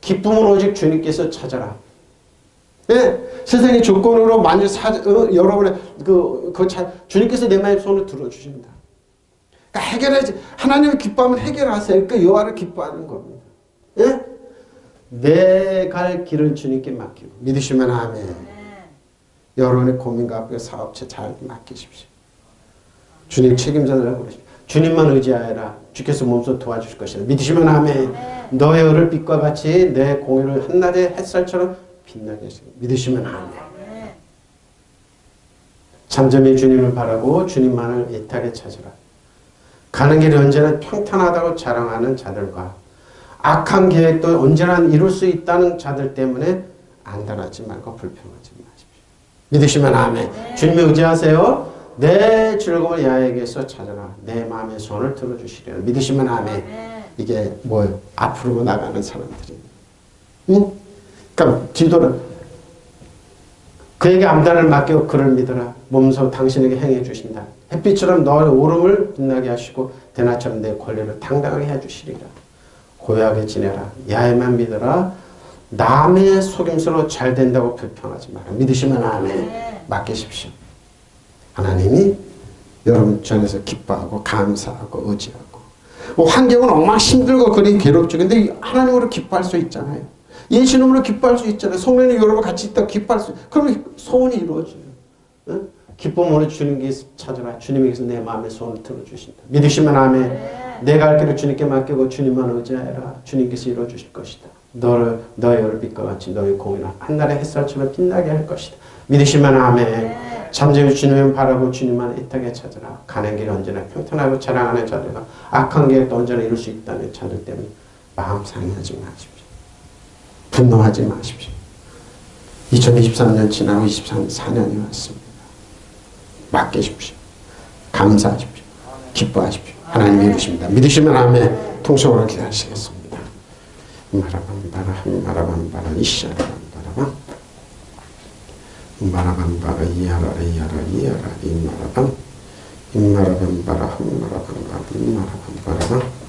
기쁨은 오직 주님께서 찾아라. 네, 세상의 조건으로 만일 여러분의 주님께서 내 마음의 소원을 들어주십니다. 그러니까 해결하지. 하나님을 기뻐하면 해결하세요. 그러니까 여호와를 기뻐하는 겁니다. 예? 내 갈 길을 주님께 맡기고 믿으시면 아멘. 여러분의 고민과 사업체 잘 맡기십시오. 주님 책임져달라고 그러십시오. 주님만 의지하여라. 주께서 몸소 도와주실 것이다. 믿으시면 아멘. 너의 의를 빛과 같이 내 공의를 한낮의 햇살처럼 빛나게 하시고 믿으시면 아멘. 잠잠히 주님을 바라고 주님만을 애타게 찾으라. 가는 길이 언제나 평탄하다고 자랑하는 자들과 악한 계획도 언제나 이룰 수 있다는 자들 때문에 안달하지 말고 불평하지 마십시오. 믿으시면 아멘. 주님을 의지하세요. 내 즐거움을 야에게서 찾아라. 내 마음의 손을 들어주시리라. 믿으시면 아멘. 이게 뭐예요? 앞으로 나가는 사람들이. 응? 그러니까 디도는 그에게 암단을 맡기고 그를 믿어라. 몸소 당신에게 행해 주신다. 햇빛처럼 너의 오름을 빛나게 하시고 대낮처럼 내 권리를 당당하게 해주시리라. 고요하게 지내라. 야에만 믿어라. 남의 속임수로 잘 된다고 불평하지 마라. 믿으시면 아멘. 맡기십시오. 하나님이 여러분 전에서 기뻐하고 감사하고 의지하고 환경은 엉망 힘들고 그리 괴롭죠. 근데 하나님으로 기뻐할 수 있잖아요. 예수님으로 기뻐할 수 있잖아요. 성령님 여러분 같이 있다 기뻐할 수 그러면 소원이 이루어져요. 응? 기쁨으로 주님께서 찾아라. 주님께서 내 마음의 소원을 들어주신다. 믿으시면 아멘. 내가 할 길을 주님께 맡기고 주님만 의지하여라. 주님께서 이루어주실 것이다. 너의 의를 빛과 같이 너의 공의를 한날의 햇살처럼 빛나게 할 것이다. 믿으시면 아멘. 잠잠히 주님을 바라고 주님만 애타게 찾으라. 가는 길 언제나 평탄하고 자랑하는 자들과 악한 계획도 언제나 이룰 수 있다는 자들 때문에 마음 상해하지 마십시오. 분노하지 마십시오. 2023년 지나고 24년이 왔습니다. 맡기십시오. 감사하십시오. 기뻐하십시오. 하나님이 이루십니다. 믿으시면 아멘. 통성으로 기도하시겠습니다. 마라밤바라 이샤라밤바라밤 마라밤바라 이하라 이마라밤 임마라밤바라 함마라밤바라 임마라밤바라밤